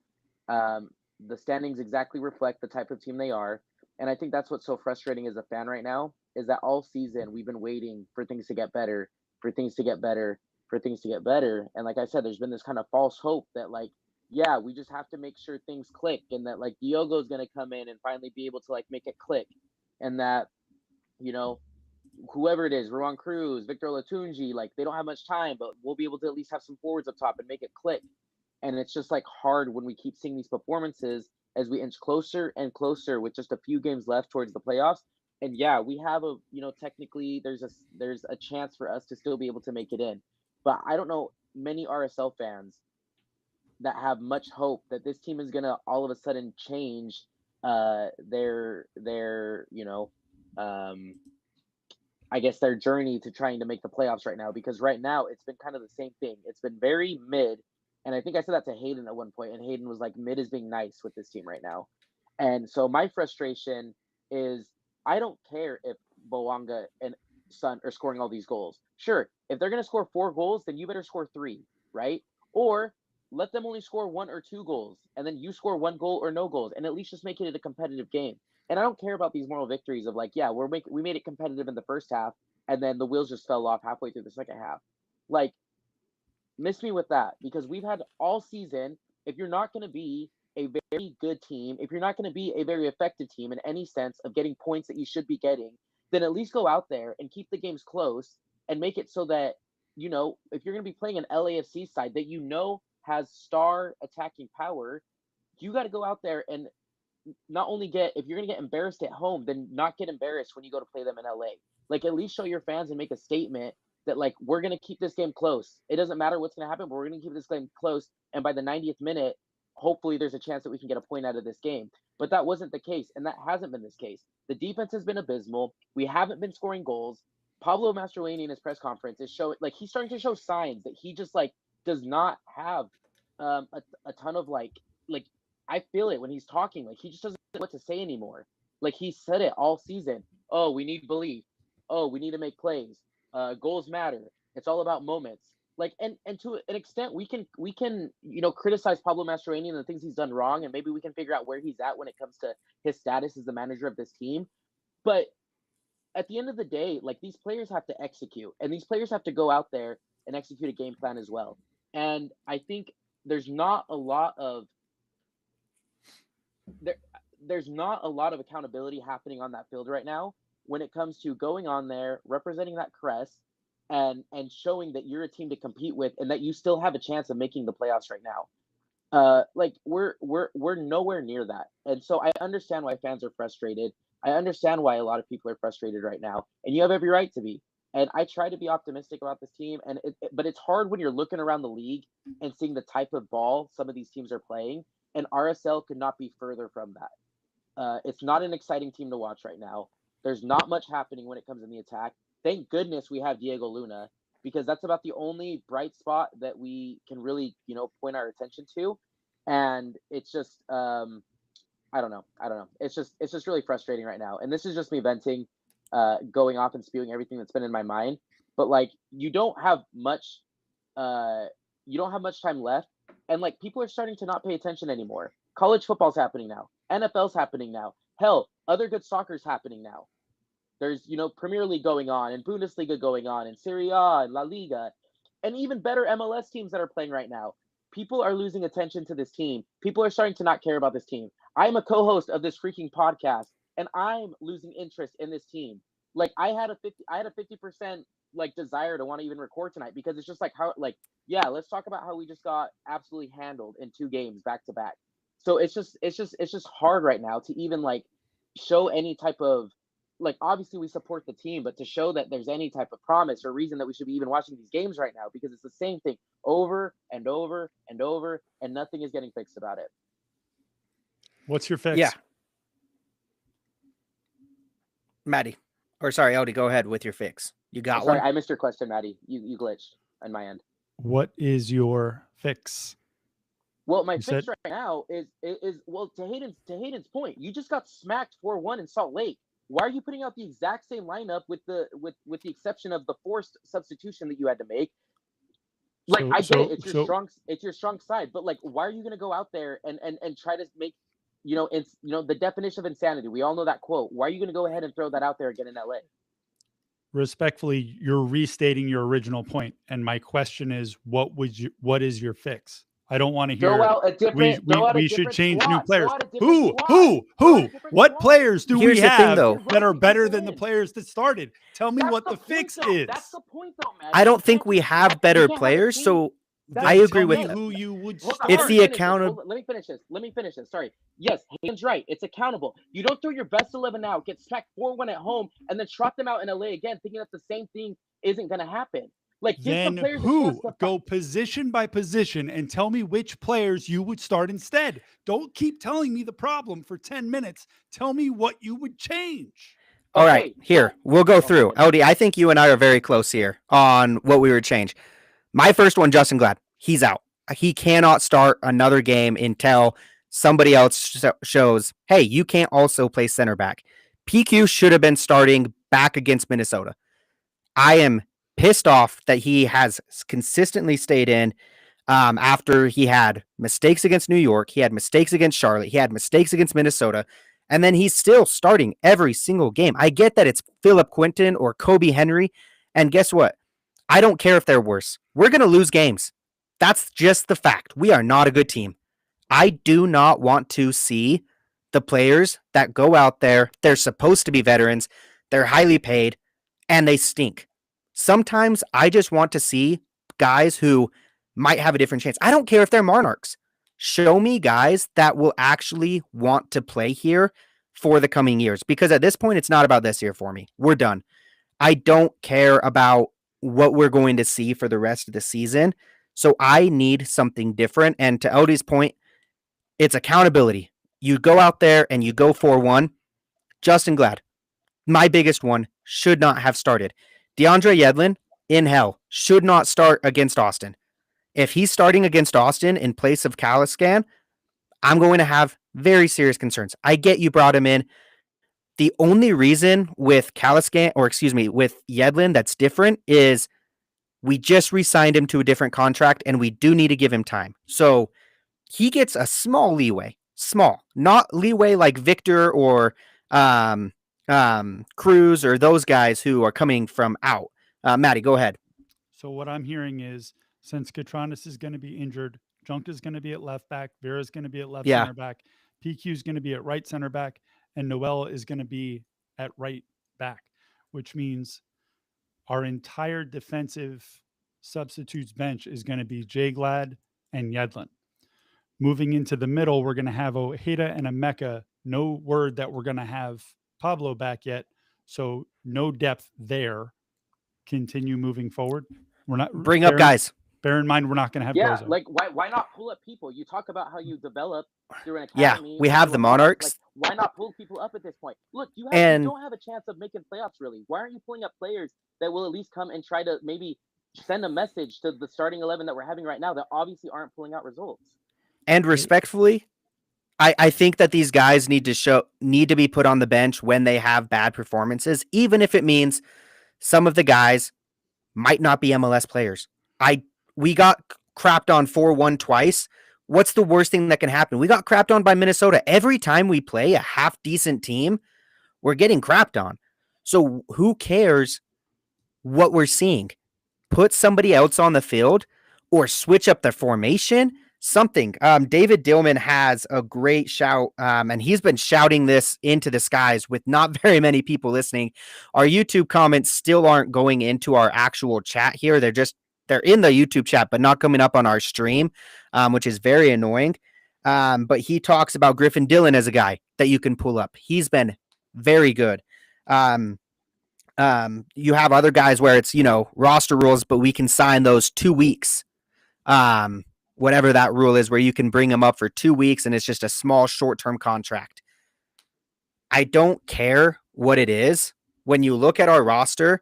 The standings exactly reflect the type of team they are. And I think that's what's so frustrating as a fan right now is that all season we've been waiting for things to get better, for things to get better, for things to get better. And like I said, there's been this kind of false hope that like, yeah, we just have to make sure things click and that like Diogo's going to come in and finally be able to like make it click. And that, whoever it is, Ruan Cruz, Victor Latunji, like they don't have much time, but we'll be able to at least have some forwards up top and make it click. And it's just like hard when we keep seeing these performances as we inch closer and closer with just a few games left towards the playoffs. And yeah, we have technically there's a chance for us to still be able to make it in. But I don't know many RSL fans that have much hope that this team is gonna all of a sudden change their I guess their journey to trying to make the playoffs right now, because right now it's been kind of the same thing. It's been very mid. And I think I said that to Hayden at one point, and Hayden was like, mid is being nice with this team right now. And so my frustration is I don't care if Bowanga and Sun are scoring all these goals. Sure, if they're going to score 4 goals, then you better score 3, right? Or let them only score 1 or 2 goals, and then you score 1 goal or no goals, and at least just make it a competitive game. And I don't care about these moral victories of like, yeah, we made it competitive in the first half, and then the wheels just fell off halfway through the second half. Like, miss me with that, because we've had all season, if you're not going to be a very good team, if you're not going to be a very effective team in any sense of getting points that you should be getting, then at least go out there and keep the games close and make it so that, if you're going to be playing an LAFC side that has star attacking power, you got to go out there and not only if you're going to get embarrassed at home, then not get embarrassed when you go to play them in LA. Like, at least show your fans and make a statement that like, we're going to keep this game close. It doesn't matter what's going to happen, but we're going to keep this game close. And by the 90th minute, hopefully there's a chance that we can get a point out of this game. But that wasn't the case. And that hasn't been this case. The defense has been abysmal. We haven't been scoring goals. Pablo Mastroeni in his press conference is showing, like, he's starting to show signs that he just like does not have a ton of like I feel it when he's talking, like he just doesn't know what to say anymore. Like he said it all season. Oh, we need belief. Oh, we need to make plays. Goals matter. It's all about moments. Like, and to an extent, we can criticize Pablo Mastroeni and the things he's done wrong, and maybe we can figure out where he's at when it comes to his status as the manager of this team. But at the end of the day, like, these players have to execute, and these players have to go out there and execute a game plan as well. And I think there's not a lot of accountability happening on that field right now when it comes to going on there, representing that crest, and showing that you're a team to compete with and that you still have a chance of making the playoffs right now. Like we're nowhere near that. And so I understand why fans are frustrated. I understand why a lot of people are frustrated right now, and you have every right to be. And I try to be optimistic about this team, but it's hard when you're looking around the league and seeing the type of ball some of these teams are playing, and RSL could not be further from that. It's not an exciting team to watch right now. There's not much happening when it comes in the attack. Thank goodness we have Diego Luna, because that's about the only bright spot that we can really, point our attention to. And it's just, I don't know. It's just really frustrating right now. And this is just me venting, going off and spewing everything that's been in my mind. But like, you don't have much time left. And like, people are starting to not pay attention anymore. College football's happening now. NFL's happening now. Hell, other good soccer's happening now. There's, Premier League going on, and Bundesliga going on, and Serie A and La Liga, and even better MLS teams that are playing right now. People are losing attention to this team. People are starting to not care about this team. I'm a co-host of this freaking podcast, and I'm losing interest in this team. Like, I had a 50% like desire to want to even record tonight, because it's just like, how, like, yeah, let's talk about how we just got absolutely handled in 2 games back to back. So it's just hard right now to even like show any type of, like, obviously we support the team, but to show that there's any type of promise or reason that we should be even watching these games right now, because it's the same thing over and over and over, and nothing is getting fixed about it. What's your fix? Yeah. Maddie. Or sorry, Eldy, go ahead with your fix. You got one? I missed your question, Maddie. You glitched on my end. What is your fix? Well, my fix right now is well, to Hayden's point, you just got smacked 4-1 in Salt Lake. Why are you putting out the exact same lineup with the exception of the forced substitution that you had to make? Like, I get it, it's your strong side, but like, why are you going to go out there and try to make, the definition of insanity? We all know that quote. Why are you going to go ahead and throw that out there again in LA? Respectfully, you're restating your original point, and my question is, what is your fix? I don't want to hear. We should change new players. Who? What players do we have that are better than the players that started? Tell me what the fix is. That's the point, though, man. I don't think we have better players, so I agree with who you would start. It's the accountable. Let me finish this. Sorry. Yes, Hayden's right. It's accountable. You don't throw your best 11 out, get smacked 4-1 at home, and then trot them out in LA again, thinking that the same thing isn't going to happen. Like, then who? Go position by position and tell me which players you would start instead. Don't keep telling me the problem for 10 minutes. Tell me what you would change. All right, here, we'll go through. LD, I think you and I are very close here on what we would change. My first one, Justin Glad, he's out. He cannot start another game until somebody else shows, hey, you can't also play center back. PQ should have been starting back against Minnesota. I am pissed off that he has consistently stayed in after he had mistakes against New York. He had mistakes against Charlotte. He had mistakes against Minnesota. And then he's still starting every single game. I get that it's Philip Quinton or Kobe Henry. And guess what? I don't care if they're worse. We're going to lose games. That's just the fact. We are not a good team. I do not want to see the players that go out there. They're supposed to be veterans. They're highly paid and they stink. Sometimes I just want to see guys who might have a different chance. I don't care if they're Monarchs. Show me guys that will actually want to play here for the coming years. Because at this point, it's not about this year for me. We're done. I don't care about what we're going to see for the rest of the season. So I need something different. And to Eldy's point, it's accountability. You go out there and you go 4-1. Justin Glad, my biggest one, should not have started. DeAndre Yedlin, in hell, should not start against Austin. If he's starting against Austin in place of Caliscan, I'm going to have very serious concerns. I get you brought him in. The only reason with Caliscan, or excuse me, with Yedlin that's different is we just re-signed him to a different contract and we do need to give him time. So he gets a small leeway. Small. Not leeway like Victor or Cruz or those guys who are coming from out. Maddie, go ahead. So what I'm hearing is since Katranis is going to be injured, Junk is going to be at left back, Vera's going to be at left center back, PQ is going to be at right center back, and Noel is going to be at right back, which means our entire defensive substitutes bench is going to be Jay Glad and Yedlin. Moving into the middle, we're going to have Ojeda and Emeka. No word that we're going to have Pablo back yet, so no depth there. Continue moving forward. We're not bring up guys. Bear in mind, we're not going to have Gozo. Like why not pull up people? You talk about how you develop through an academy. Yeah, we have the Monarchs. Like, why not pull people up at this point? Look, you don't have a chance of making playoffs, really. Why aren't you pulling up players that will at least come and try to maybe send a message to the starting 11 that we're having right now that obviously aren't pulling out results? And respectfully, I think that these guys need to be put on the bench when they have bad performances, even if it means some of the guys might not be MLS players. We got crapped on 4-1 twice. What's the worst thing that can happen? We got crapped on by Minnesota. Every time we play a half-decent team, we're getting crapped on. So who cares what we're seeing? Put somebody else on the field or switch up the formation. Something. David Dillman has a great shout, and he's been shouting this into the skies with not very many people listening. Our YouTube comments still aren't going into our actual chat here. They're in the YouTube chat, but not coming up on our stream, which is very annoying. But he talks about Griffin Dillon as a guy that you can pull up. He's been very good. You have other guys where it's, roster rules, but we can sign those 2 weeks. Whatever that rule is, where you can bring them up for 2 weeks and it's just a small short-term contract. I don't care what it is. When you look at our roster,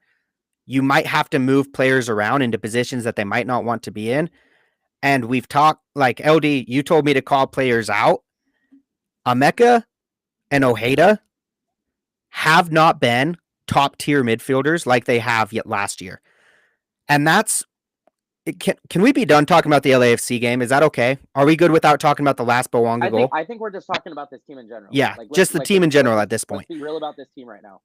you might have to move players around into positions that they might not want to be in. And we've talked, like LD, you told me to call players out. Emeka and Ojeda have not been top-tier midfielders like they have yet last year. And that's Can we be done talking about the LAFC game? Is that okay? Are we good without talking about the last Bowanga goal? I think we're just talking about this team in general. Yeah, just the team in general at this point. Let's be real about this team right now.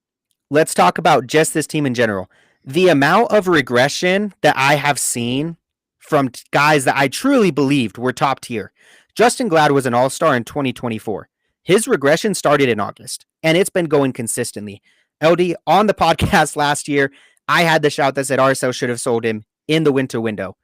Let's talk about just this team in general. The amount of regression that I have seen from guys that I truly believed were top tier. Justin Glad was an all-star in 2024. His regression started in August, and it's been going consistently. LD, on the podcast last year, I had the shout that said RSL should have sold him in the winter window.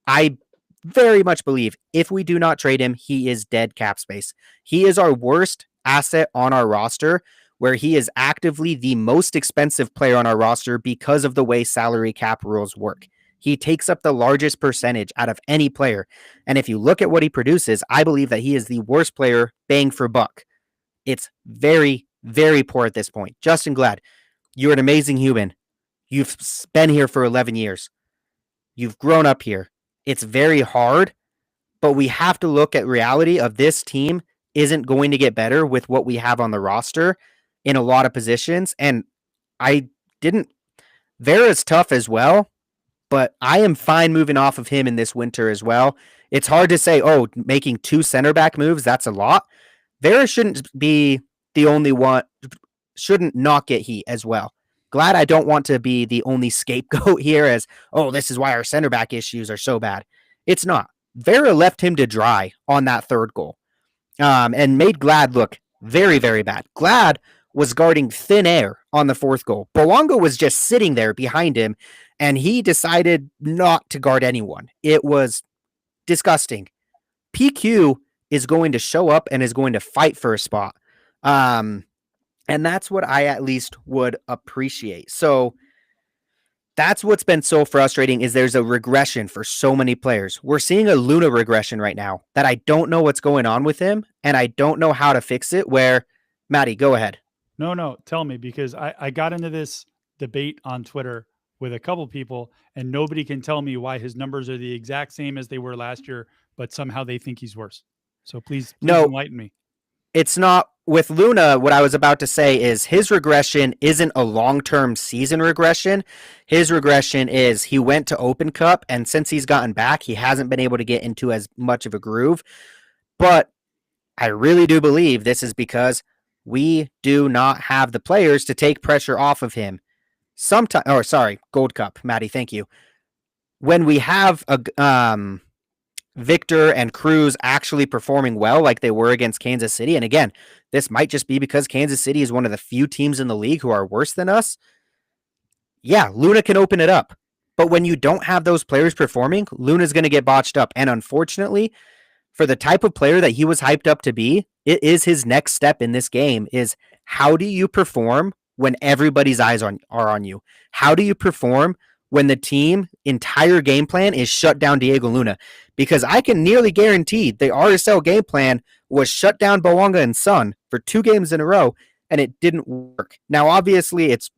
I very much believe if we do not trade him, he is dead cap space. He is our worst asset on our roster, where he is actively the most expensive player on our roster because of the way salary cap rules work. He takes up the largest percentage out of any player. And if you look at what he produces, I believe that he is the worst player bang for buck. It's very, very poor at this point. Justin Glad, you're an amazing human. You've been here for 11 years. You've grown up here. It's very hard, but we have to look at reality of this team isn't going to get better with what we have on the roster in a lot of positions. And Vera's tough as well, but I am fine moving off of him in this winter as well. It's hard to say, making 2 center back moves, that's a lot. Vera shouldn't be the only one, shouldn't not get heat as well. Glad I don't want to be the only scapegoat here as, this is why our center back issues are so bad. It's not. Vera left him to dry on that third goal and made Glad look very, very bad. Glad was guarding thin air on the 4th goal. Bowanga was just sitting there behind him, and he decided not to guard anyone. It was disgusting. PQ is going to show up and is going to fight for a spot. And that's what I at least would appreciate. So that's what's been so frustrating is there's a regression for so many players. We're seeing a Luna regression right now that I don't know what's going on with him, and I don't know how to fix it. Where, Maddie, go ahead. No, tell me, because I got into this debate on Twitter with a couple people, and nobody can tell me why his numbers are the exact same as they were last year, but somehow they think he's worse. So please No, enlighten me. it's not with Luna. What I was about to say is his regression isn't a long-term season regression. His regression is he went to Open Cup, and since he's gotten back, he hasn't been able to get into as much of a groove. But I really do believe this is because we do not have the players to take pressure off of him. Gold Cup, Maddie, thank you. When we have Victor and Cruz actually performing well like they were against Kansas City, and again, this might just be because Kansas City is one of the few teams in the league who are worse than us. Yeah, Luna can open it up. But when you don't have those players performing, Luna's going to get botched up. And unfortunately, for the type of player that he was hyped up to be, it is his next step in this game is how do you perform when everybody's eyes are on you? How do you perform when the team entire game plan is shut down Diego Luna? Because I can nearly guarantee the RSL game plan was shut down Bowanga and Son for 2 games in a row, and it didn't work. Now, obviously, it's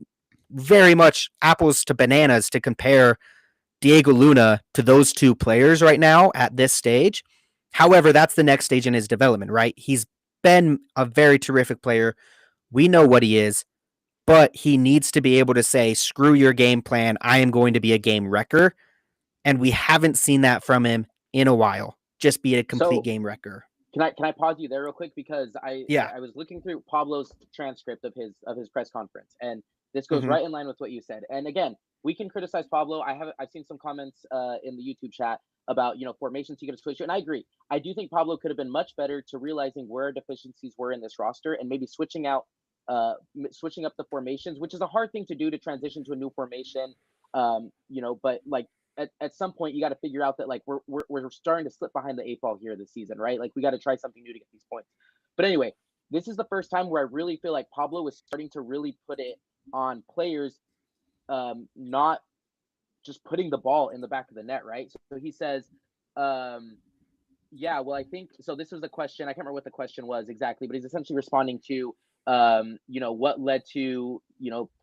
very much apples to bananas to compare Diego Luna to those 2 players right now at this stage. However, that's the next stage in his development, right? He's been a very terrific player. We know what he is, but he needs to be able to say, screw your game plan. I am going to be a game wrecker. And we haven't seen that from him in a while. Just be a complete game wrecker. Can I pause you there real quick? Because I was looking through Pablo's transcript of his press conference, and this goes right in line with what you said. And again, we can criticize Pablo. I've seen some comments in the YouTube chat about formations he could have switched to, and I agree. I do think Pablo could have been much better to realizing where deficiencies were in this roster and maybe switching up the formations, which is a hard thing to do to transition to a new formation. But like at some point you got to figure out that like we're starting to slip behind the 8 ball here this season, right? Like we got to try something new to get these points. But anyway, this is the first time where I really feel like Pablo is starting to really put it on players, not just putting the ball in the back of the net, right? So he says, yeah, well, I think so. This was the question. I can't remember what the question was exactly, but he's essentially responding to, what led to,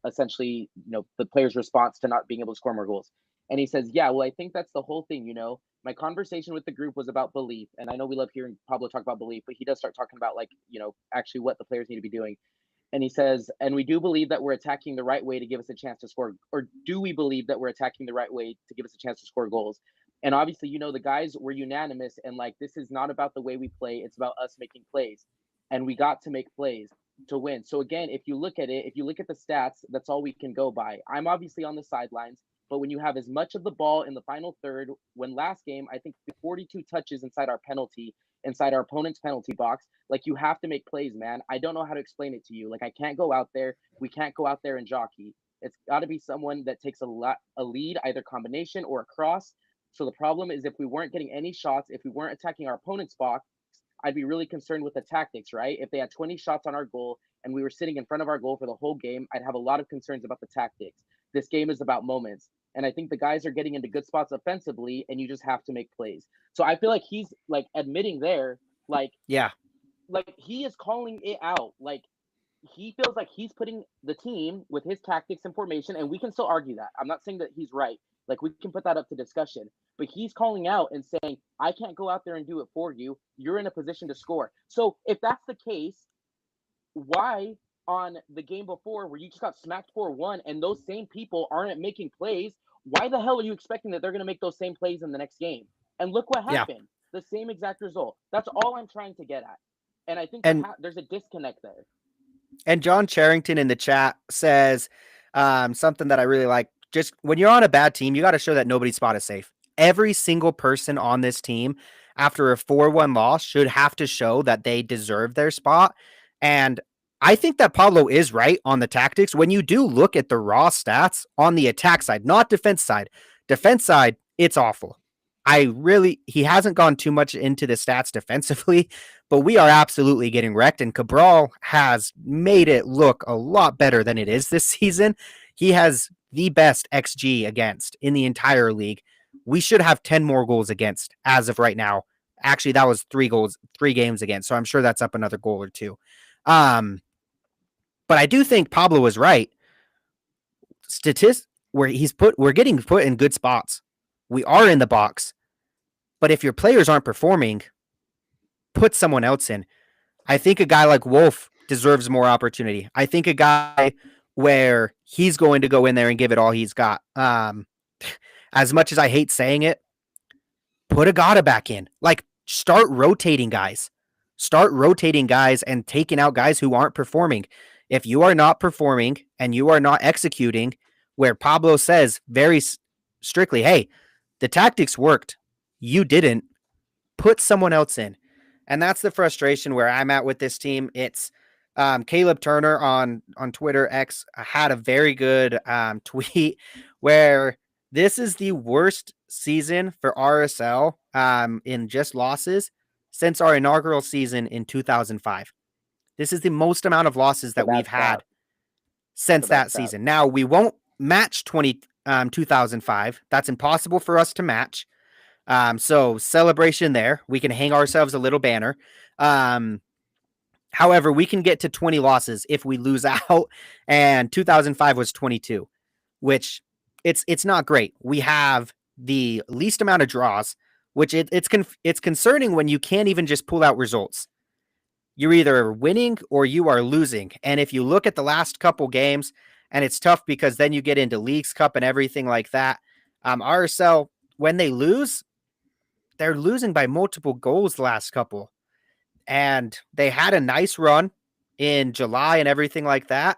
essentially, the player's response to not being able to score more goals. And he says, yeah, well, I think that's the whole thing. My conversation with the group was about belief. And I know we love hearing Pablo talk about belief, but he does start talking about like, actually what the players need to be doing. And he says, and we do believe that we're attacking the right way to give us a chance to score, or do we believe that we're attacking the right way to give us a chance to score goals? And obviously, the guys were unanimous, and like, this is not about the way we play. It's about us making plays, and we got to make plays to win. So again, if you look at the stats, that's all we can go by. I'm obviously on the sidelines, but when you have as much of the ball in the final third, when last game, I think 42 touches inside our opponent's penalty box, like you have to make plays, man. I don't know how to explain it to you. Like I can't go out there. We can't go out there and jockey. It's got to be someone that takes a lead, either combination or a cross. So the problem is if we weren't getting any shots, if we weren't attacking our opponent's box, I'd be really concerned with the tactics, right? If they had 20 shots on our goal and we were sitting in front of our goal for the whole game, I'd have a lot of concerns about the tactics. This game is about moments. And I think the guys are getting into good spots offensively, and you just have to make plays. So I feel like he's like admitting there, like, yeah, like he is calling it out. Like he feels like he's putting the team with his tactics and formation, and we can still argue that. I'm not saying that he's right. Like we can put that up to discussion, but he's calling out and saying, I can't go out there and do it for you. You're in a position to score. So if that's the case, why on the game before where you just got smacked 4-1 and those same people aren't making plays, why the hell are you expecting that they're going to make those same plays in the next game? And look what happened. The same exact result. That's all I'm trying to get at. And I think there's a disconnect there. And John Charrington in the chat says something that I really like. Just when you're on a bad team, you got to show that nobody's spot is safe. Every single person on this team after a 4-1 loss should have to show that they deserve their spot. And I think that Pablo is right on the tactics. When you do look at the raw stats on the attack side, not defense side, it's awful. He hasn't gone too much into the stats defensively, but we are absolutely getting wrecked. And Cabral has made it look a lot better than it is this season. He has the best XG against in the entire league. We should have 10 more goals against as of right now. Actually, that was 3 games against. So I'm sure that's up another goal or 2. But I do think Pablo is right. we're getting put in good spots. We are in the box. But if your players aren't performing, put someone else in. I think a guy like Wolf deserves more opportunity. I think a guy where he's going to go in there and give it all he's got. As much as I hate saying it, put Agata back in. Like, start rotating guys. Start rotating guys and taking out guys who aren't performing. If you are not performing and you are not executing, where Pablo says very strictly, hey, the tactics worked. You didn't. Put someone else in. And that's the frustration where I'm at with this team. It's Caleb Turner on Twitter X had a very good tweet where this is the worst season for RSL in just losses since our inaugural season in 2005. This is the most amount of losses that we've had since that season. Now, we won't match 2005. That's impossible for us to match. So celebration there. We can hang ourselves a little banner. However, we can get to 20 losses if we lose out, and 2005 was 22, which it's not great. We have the least amount of draws, which it's concerning when you can't even just pull out results. You're either winning or you are losing. And if you look at the last couple games, and it's tough because then you get into Leagues Cup and everything like that. RSL, when they lose, they're losing by multiple goals the last couple. And they had a nice run in July and everything like that.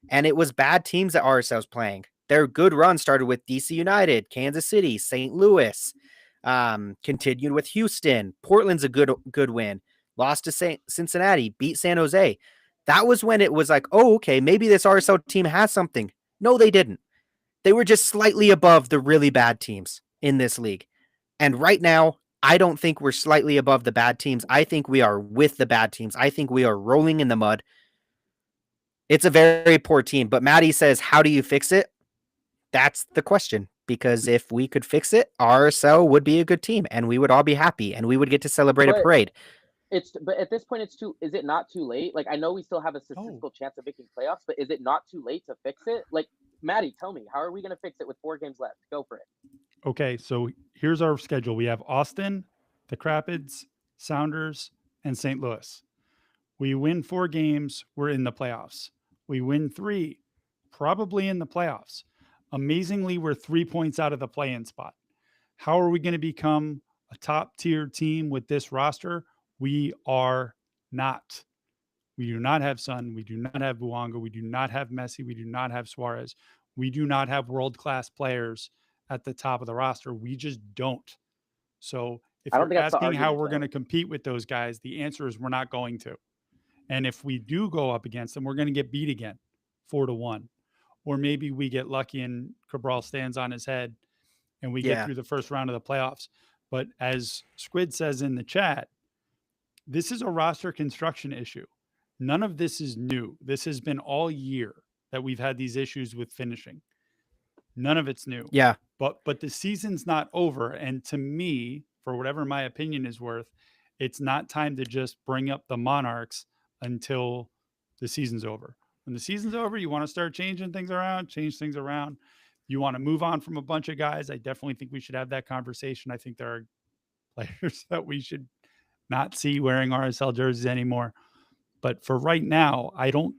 And it was bad teams that RSL's playing. Their good run started with DC United, Kansas City, St. Louis, continued with Houston. Portland's a good win. Lost to Cincinnati, beat San Jose. That was when it was like, oh, okay, maybe this RSL team has something. No, they didn't. They were just slightly above the really bad teams in this league. And right now, I don't think we're slightly above the bad teams. I think we are with the bad teams. I think we are rolling in the mud. It's a very poor team. But Maddie says, how do you fix it? That's the question. Because if we could fix it, RSL would be a good team and we would all be happy and we would get to celebrate a parade. But at this point, is it not too late? Like, I know we still have a statistical chance of making playoffs, but is it not too late to fix it? Like, Maddie, tell me, how are we going to fix it with 4 games left? Go for it. Okay, so here's our schedule. We have Austin, the Crapids, Sounders, and St. Louis. We win 4 games, we're in the playoffs. We win 3, probably in the playoffs. Amazingly, we're 3 points out of the play-in spot. How are we going to become a top-tier team with this roster? We are not. We do not have Son. We do not have Buonga. We do not have Messi. We do not have Suarez. We do not have world-class players at the top of the roster. We just don't. So if you're asking how we're going to compete with those guys, the answer is we're not going to. And if we do go up against them, we're going to get beat again, 4-1. Or maybe we get lucky and Cabral stands on his head and we get through the first round of the playoffs. But as Squid says in the chat, this is a roster construction issue. None of this is new. This has been all year that we've had these issues with finishing. None of it's new. Yeah. But the season's not over. And to me, for whatever my opinion is worth, it's not time to just bring up the Monarchs until the season's over. When the season's over, you want to start changing things around, change things around. You want to move on from a bunch of guys. I definitely think we should have that conversation. I think there are players that we should not see wearing RSL jerseys anymore. But for right now, I don't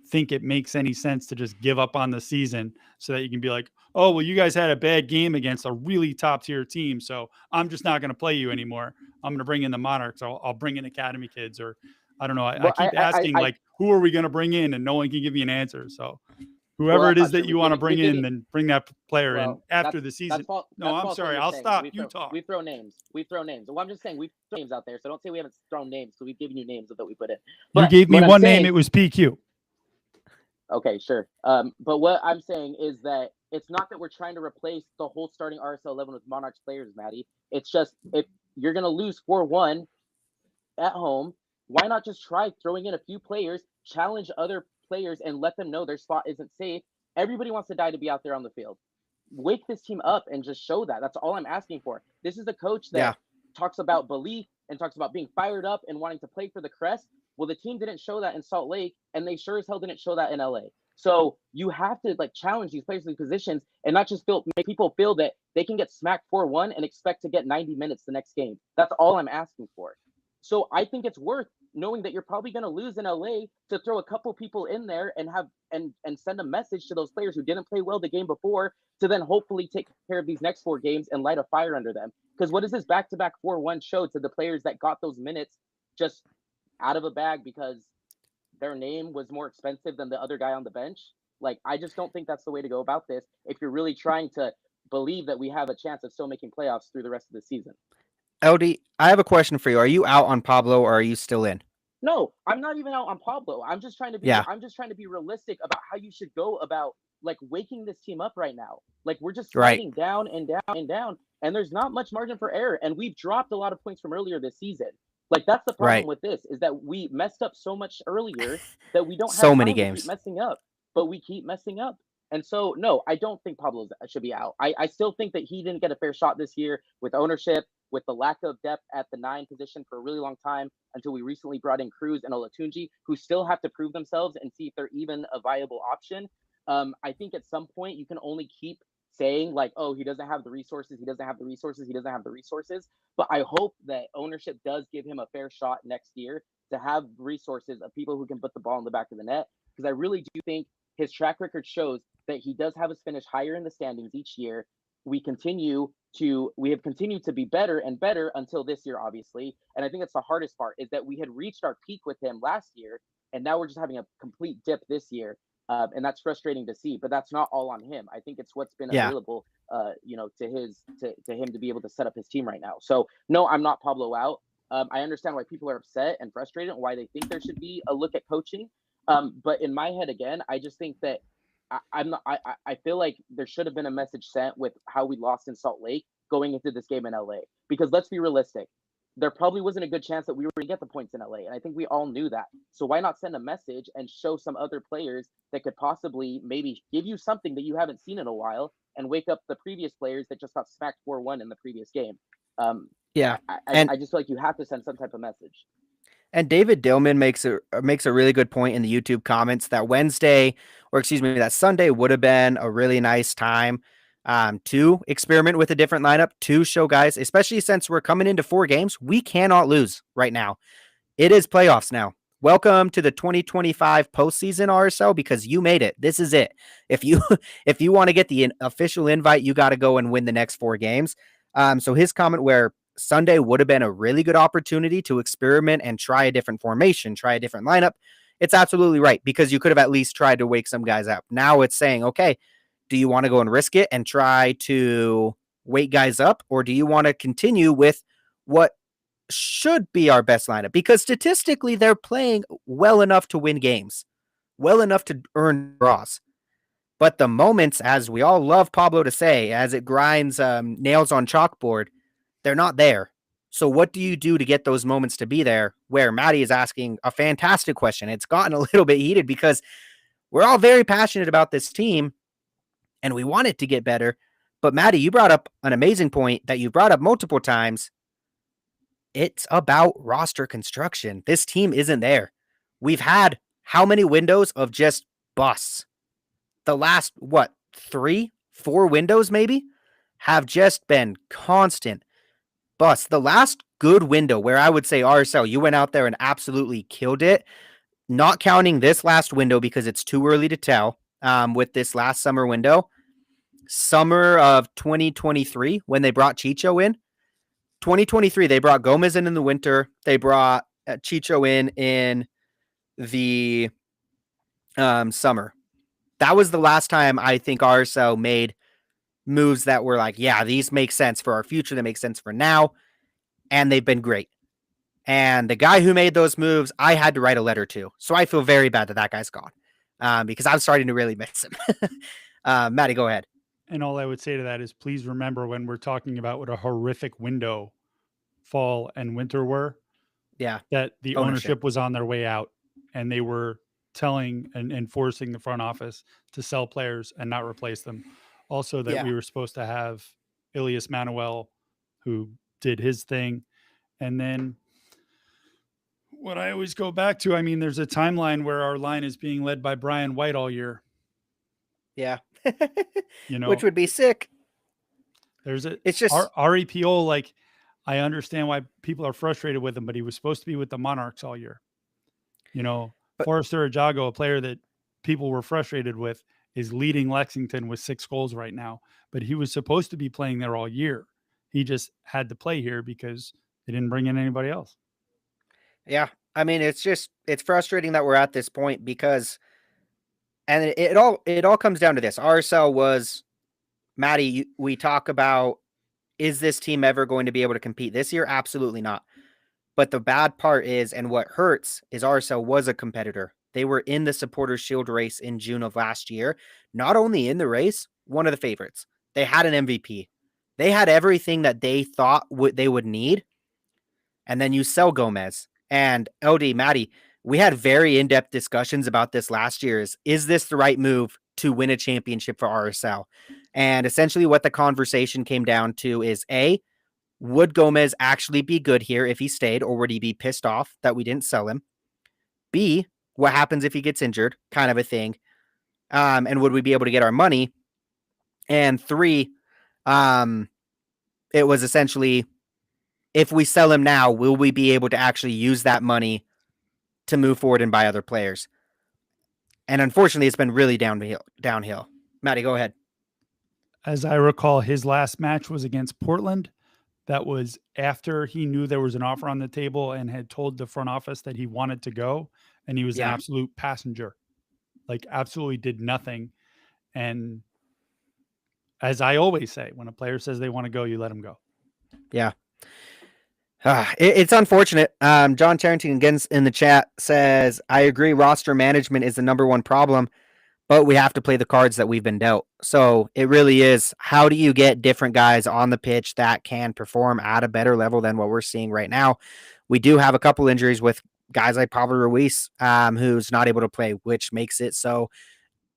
think it makes any sense to just give up on the season so that you can be like, oh, well, you guys had a bad game against a really top tier team, so I'm just not going to play you anymore. I'm going to bring in the Monarchs. I'll bring in Academy kids, or I don't know. I keep asking, who are we going to bring in? And no one can give me an answer. So whoever it is that you want to bring in, then bring that player in after the season. I'm sorry. I'll stop. You talk. We throw names. Well, I'm just saying we throw names out there. So don't say we haven't thrown names. So we've given you names that we put in. You gave me one name. It was PQ. Okay, sure. But what I'm saying is that it's not that we're trying to replace the whole starting RSL 11 with Monarchs players, Maddie. It's just if you're going to lose 4-1 at home, why not just try throwing in a few players, challenge other players, and let them know their spot isn't safe? Everybody wants to die to be out there on the field. Wake this team up and just show that. That's all I'm asking for. This is a coach that talks about belief and talks about being fired up and wanting to play for the crest. Well, the team didn't show that in Salt Lake, and they sure as hell didn't show that in LA. So you have to like challenge these players in these positions and not just make people feel that they can get smacked 4-1 and expect to get 90 minutes the next game. That's all I'm asking for. So I think it's worth knowing that you're probably going to lose in LA to throw a couple people in there and have and send a message to those players who didn't play well the game before to then hopefully take care of these next 4 games and light a fire under them. Because what does this back-to-back 4-1 show to the players that got those minutes just out of a bag because their name was more expensive than the other guy on the bench? Like, I just don't think that's the way to go about this if you're really trying to believe that we have a chance of still making playoffs through the rest of the season. LD, I have a question for you. Are you out on Pablo or are you still in? No, I'm not even out on Pablo. I'm just trying to be realistic about how you should go about like waking this team up right now. Like, we're just sliding down and down and down, and there's not much margin for error. And we've dropped a lot of points from earlier this season. Like, that's the problem with this, is that we messed up so much earlier that we don't have so many time games to keep messing up. But we keep messing up. And so, no, I don't think Pablo should be out. I still think that he didn't get a fair shot this year with ownership, with the lack of depth at the 9 position for a really long time until we recently brought in Cruz and Olatunji, who still have to prove themselves and see if they're even a viable option. I think at some point you can only keep saying like, oh, he doesn't have the resources, he doesn't have the resources, he doesn't have the resources. But I hope that ownership does give him a fair shot next year to have resources of people who can put the ball in the back of the net. Because I really do think his track record shows that he does have us finish higher in the standings each year. We have continued to be better and better until this year, obviously. And I think that's the hardest part, is that we had reached our peak with him last year, and now we're just having a complete dip this year. And that's frustrating to see, but that's not all on him. I think it's what's been available, to him to be able to set up his team right now. So no, I'm not Pablo out. I understand why people are upset and frustrated and why they think there should be a look at coaching. But in my head, again, I just think that I feel like there should have been a message sent with how we lost in Salt Lake going into this game in LA. Because let's be realistic, there probably wasn't a good chance that we were going to get the points in LA. And I think we all knew that. So why not send a message and show some other players that could possibly maybe give you something that you haven't seen in a while and wake up the previous players that just got smacked 4-1 in the previous game? I just feel like you have to send some type of message. And David Dillman makes a really good point in the YouTube comments that that Sunday would have been a really nice time to experiment with a different lineup, to show guys, especially since we're coming into 4 games, we cannot lose right now. It is playoffs now. Welcome to the 2025 postseason RSL, because you made it. This is it. If you want to get the official invite, you got to go and win the next 4 games. So his comment where Sunday would have been a really good opportunity to experiment and try a different formation, try a different lineup. It's absolutely right, because you could have at least tried to wake some guys up. Now it's saying, okay, do you want to go and risk it and try to wake guys up, or do you want to continue with what should be our best lineup? Because statistically, they're playing well enough to win games, well enough to earn draws. But the moments, as we all love Pablo to say, as it grinds nails on chalkboard, they're not there. So what do you do to get those moments to be there? Where Maddie is asking a fantastic question. It's gotten a little bit heated because we're all very passionate about this team and we want it to get better. But Maddie, you brought up an amazing point that you've brought up multiple times. It's about roster construction. This team isn't there. We've had how many windows of just busts? The last, 3, 4 windows maybe have just been constant bust. The last good window where I would say RSL, you went out there and absolutely killed it, not counting this last window because it's too early to tell with this last summer window, summer of 2023 when they brought Chicho in. 2023, they brought Gomez in the winter. They brought Chicho in the summer. That was the last time I think RSL made moves that were like, yeah, these make sense for our future. They make sense for now. And they've been great. And the guy who made those moves, I had to write a letter to. So I feel very bad that guy's gone because I'm starting to really miss him. Maddie, go ahead. And all I would say to that is please remember when we're talking about what a horrific window fall and winter were, that the ownership was on their way out and they were telling and forcing the front office to sell players and not replace them. Also that we were supposed to have Ilias Manuel, who did his thing. And then what I always go back to, I mean, there's a timeline where our line is being led by Brian White all year. Yeah. You know, Which would be sick. It's just REPO. Like, I understand why people are frustrated with him, but he was supposed to be with the Monarchs all year. You know, But- Forrester Ajago, a player that people were frustrated with, is leading Lexington with 6 goals right now, but he was supposed to be playing there all year. He just had to play here because they didn't bring in anybody else. Yeah. I mean, it's frustrating that we're at this point because, and it all comes down to this. RSL was, Maddie, we talk about, is this team ever going to be able to compete this year? Absolutely not. But the bad part is, and what hurts, is RSL was a competitor. They were in the Supporters Shield race in June of last year. Not only in the race, one of the favorites. They had an MVP. They had everything that they thought they would need. And then you sell Gomez. And LD, Maddie, we had very in-depth discussions about this last year. Is this the right move to win a championship for RSL? And essentially what the conversation came down to is, A, would Gomez actually be good here if he stayed, or would he be pissed off that we didn't sell him? B, what happens if he gets injured, kind of a thing. And would we be able to get our money? And 3, it was essentially, if we sell him now, will we be able to actually use that money to move forward and buy other players? And unfortunately, it's been really downhill. Matty, go ahead. As I recall, his last match was against Portland. That was after he knew there was an offer on the table and had told the front office that he wanted to go. And he was an absolute passenger, like absolutely did nothing. And as I always say, when a player says they want to go, you let them go. Yeah. It's unfortunate. John Tarrantine again in the chat says, I agree roster management is the number one problem, but we have to play the cards that we've been dealt. So it really is, how do you get different guys on the pitch that can perform at a better level than what we're seeing right now? We do have a couple injuries with guys like Pablo Ruiz, who's not able to play, which makes it so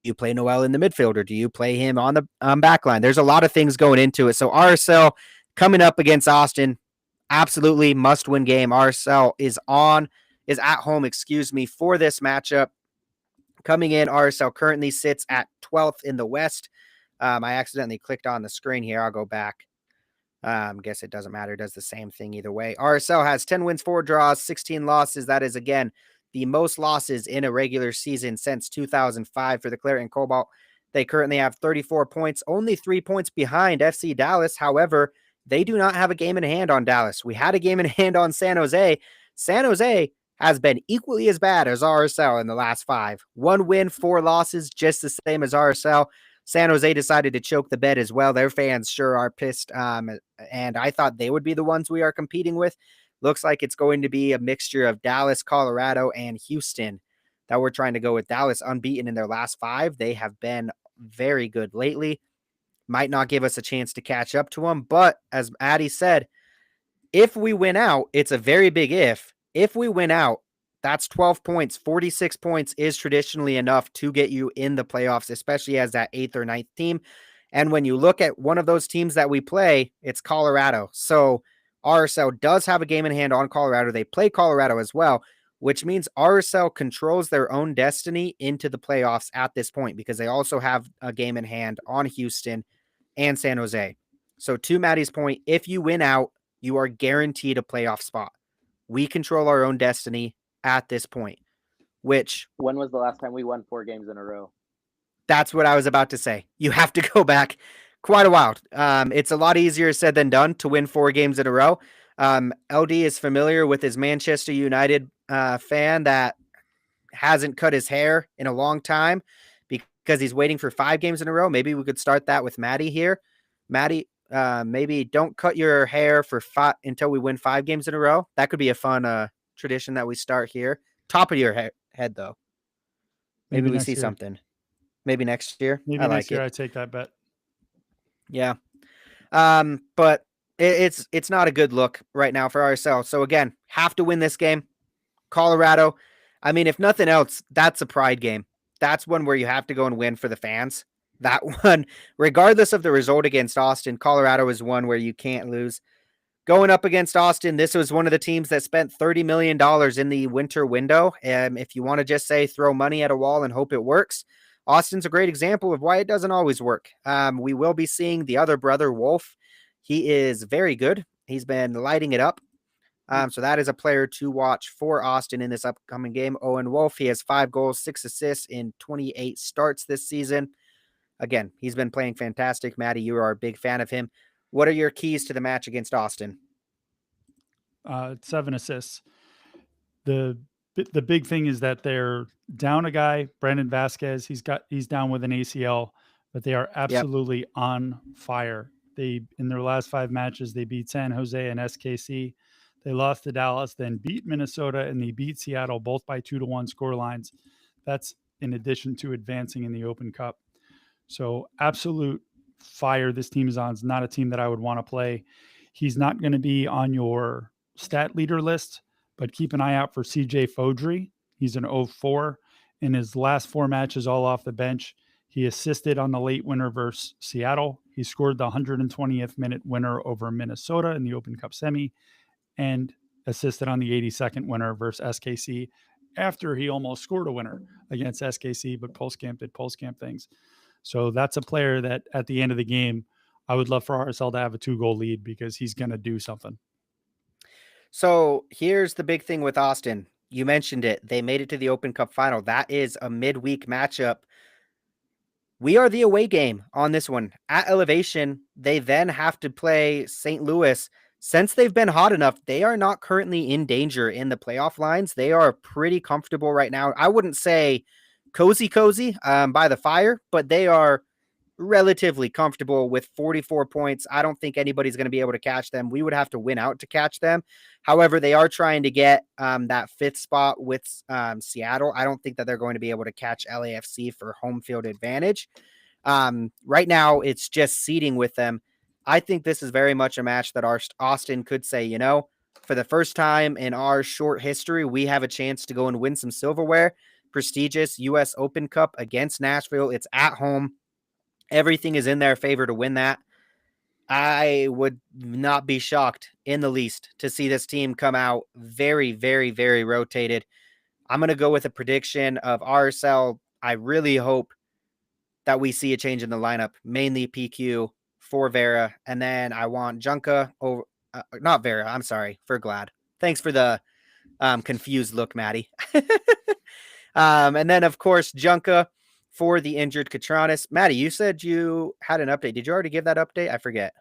you play Noel in the midfield, or do you play him on the back line? There's a lot of things going into it. So RSL coming up against Austin, absolutely must-win game. RSL is at home, for this matchup. Coming in, RSL currently sits at 12th in the West. I accidentally clicked on the screen here. I'll go back. Guess it doesn't matter. It does the same thing either way. RSL has 10 wins, 4 draws, 16 losses. That is, again, the most losses in a regular season since 2005 for the Claret and Cobalt. They currently have 34 points, only 3 points behind FC Dallas. However, they do not have a game in hand on Dallas. We had a game in hand on San Jose. San Jose has been equally as bad as RSL in the last 5. 1 win, 4 losses, just the same as RSL. San Jose decided to choke the bed as well. Their fans sure are pissed. And I thought they would be the ones we are competing with. Looks like it's going to be a mixture of Dallas, Colorado, and Houston that we're trying to go with. Dallas unbeaten in their last 5. They have been very good lately. Might not give us a chance to catch up to them. But as Addie said, if we win out, it's a very big if. If we win out, that's 12 points. 46 points is traditionally enough to get you in the playoffs, especially as that 8th or 9th team. And when you look at one of those teams that we play, it's Colorado. So RSL does have a game in hand on Colorado. They play Colorado as well, which means RSL controls their own destiny into the playoffs at this point, because they also have a game in hand on Houston and San Jose. So to Maddie's point, if you win out, you are guaranteed a playoff spot. We control our own destiny at this point, which... When was the last time we won 4 games in a row? That's what I was about to say. You have to go back quite a while. It's a lot easier said than done to win 4 games in a row. LD is familiar with his Manchester United fan that hasn't cut his hair in a long time because he's waiting for 5 games in a row. Maybe we could start that with Maddie here. Maddie, maybe don't cut your hair for 5 until we win 5 games in a row. That could be a fun tradition that we start here. Top of your head, though. Maybe we see something. Maybe next year. Maybe I next like year it. I take that bet. Yeah. But it's not a good look right now for RSL. So again, have to win this game. Colorado. I mean, if nothing else, that's a pride game. That's one where you have to go and win for the fans. That one, regardless of the result against Austin, Colorado is one where you can't lose. Going up against Austin, this was one of the teams that spent $30 million in the winter window. And if you want to just say throw money at a wall and hope it works, Austin's a great example of why it doesn't always work. We will be seeing the other brother, Wolf. He is very good. He's been lighting it up. So that is a player to watch for Austin in this upcoming game. Owen Wolf, he has 5 goals, 6 assists in 28 starts this season. Again, he's been playing fantastic. Maddie, you are a big fan of him. What are your keys to the match against Austin? 7 assists. The big thing is that they're down a guy, Brandon Vasquez. He's down with an ACL, but they are absolutely on fire. They, in their last 5 matches, they beat San Jose and SKC. They lost to Dallas, then beat Minnesota, and they beat Seattle, both by 2-1 score lines. That's in addition to advancing in the Open Cup. So absolute fire this team is on. It's not a team that I would want to play. He's not going to be on your stat leader list, but keep an eye out for CJ Fodry. He's an 0-4. In his last 4 matches, all off the bench, he assisted on the late winner versus Seattle. He scored the 120th minute winner over Minnesota in the Open Cup semi and assisted on the 82nd winner versus SKC after he almost scored a winner against SKC, but Pulskamp did Pulskamp things. So that's a player that at the end of the game, I would love for RSL to have a 2-goal lead because he's going to do something. So here's the big thing with Austin. You mentioned it. They made it to the Open Cup final. That is a midweek matchup. We are the away game on this one. At Elevation, they then have to play St. Louis. Since they've been hot enough, they are not currently in danger in the playoff lines. They are pretty comfortable right now. I wouldn't say cozy by the fire, but they are relatively comfortable with 44 points. I don't think anybody's going to be able to catch them. We would have to win out to catch them. However, they are trying to get that 5th spot with Seattle. I don't think that they're going to be able to catch LAFC for home field advantage. Right now, it's just seeding with them. I think this is very much a match that Austin could say, you know, for the first time in our short history, we have a chance to go and win some silverware. Prestigious U.S. Open Cup against Nashville. It's at home. Everything is in their favor to win that. I would not be shocked in the least to see this team come out very, very, very rotated. I'm going to go with a prediction of RSL. I really hope that we see a change in the lineup, mainly PQ for Vera. And then I want Junka over, not Vera. I'm sorry, for Glad. Thanks for the confused look, Maddie. And then, of course, Junka for the injured Katranis. Maddie, you said you had an update. Did you already give that update? I forget.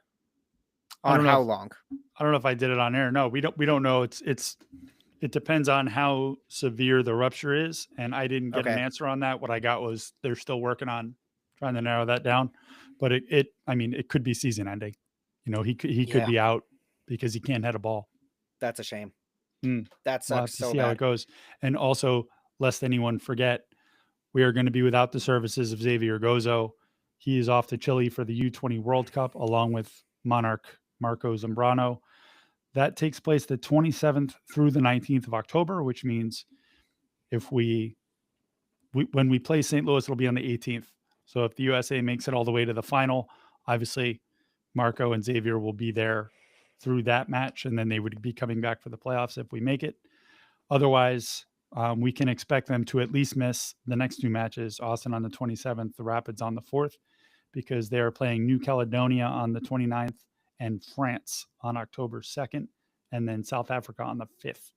On how long? I don't know if I did it on air. No, we don't know. It depends on how severe the rupture is, and I didn't get an answer on that. What I got was they're still working on trying to narrow that down. But it could be season ending. You know, he could be out because he can't hit a ball. That's a shame. That sucks. We'll have to so see bad. how it goes. And also, lest anyone forget, we are going to be without the services of Xavier Gozo. He is off to Chile for the U20 World Cup along with Monarch Marco Zambrano. That takes place the 27th through the 19th of October, which means if when we play St. Louis, it'll be on the 18th. So if the USA makes it all the way to the final, obviously Marco and Xavier will be there through that match, and then they would be coming back for the playoffs if we make it. Otherwise, we can expect them to at least miss the next 2 matches, Austin on the 27th, the Rapids on the 4th, because they are playing New Caledonia on the 29th and France on October 2nd, and then South Africa on the 5th.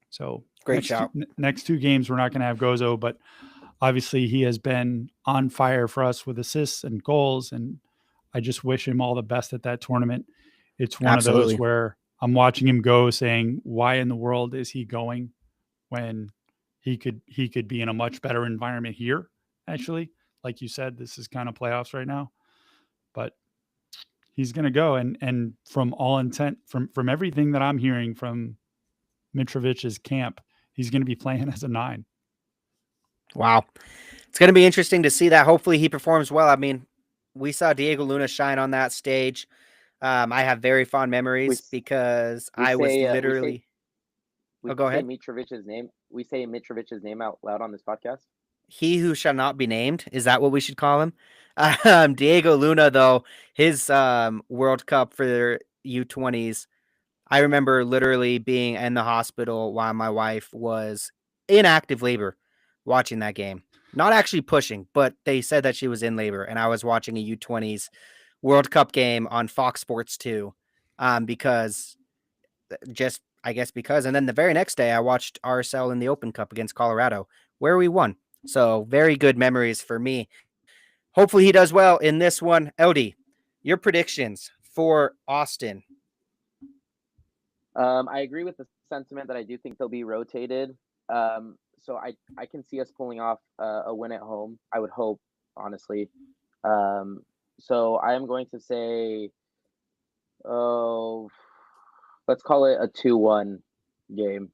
So great shout. Next 2 games, we're not going to have Gozo, but obviously he has been on fire for us with assists and goals, and I just wish him all the best at that tournament. It's one of those where I'm watching him go saying, why in the world is he going when he could be in a much better environment here, actually. Like you said, this is kind of playoffs right now. But he's going to go. And from all intent, from everything that I'm hearing from Mitrovic's camp, he's going to be playing as a 9. Wow. It's going to be interesting to see that. Hopefully he performs well. I mean, we saw Diego Luna shine on that stage. I have very fond memories because I was literally... go ahead. Mitrovic's name. We say Mitrovic's name out loud on this podcast. He who shall not be named. Is that what we should call him? Diego Luna, though, his World Cup for their U20s, I remember literally being in the hospital while my wife was in active labor watching that game. Not actually pushing, but they said that she was in labor, and I was watching a U20s World Cup game on Fox Sports 2 because just I guess because, and then the very next day I watched RSL in the Open Cup against Colorado where we won. So very good memories for me. Hopefully he does well in this one. LD, your predictions for Austin. I agree with the sentiment that I do think they'll be rotated. So I can see us pulling off a win at home. I would hope, honestly. So I am going to say, let's call it a 2-1 game.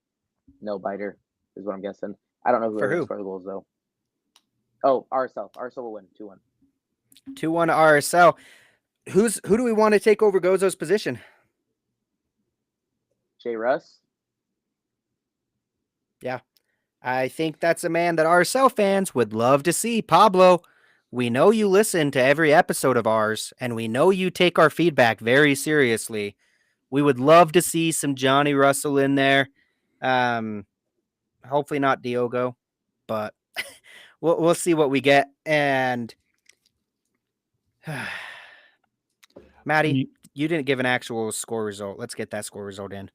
No biter is what I'm guessing. I don't know who will score the goals though. Oh, RSL. RSL will win 2-1. 2-1 RSL. Who do we want to take over Gozo's position? Jay Russ. Yeah. I think that's a man that RSL fans would love to see. Pablo, we know you listen to every episode of ours, and we know you take our feedback very seriously. We would love to see some Johnny Russell in there. Hopefully not Diogo, but we'll see what we get. And Maddie, you didn't give an actual score result. Let's get that score result in.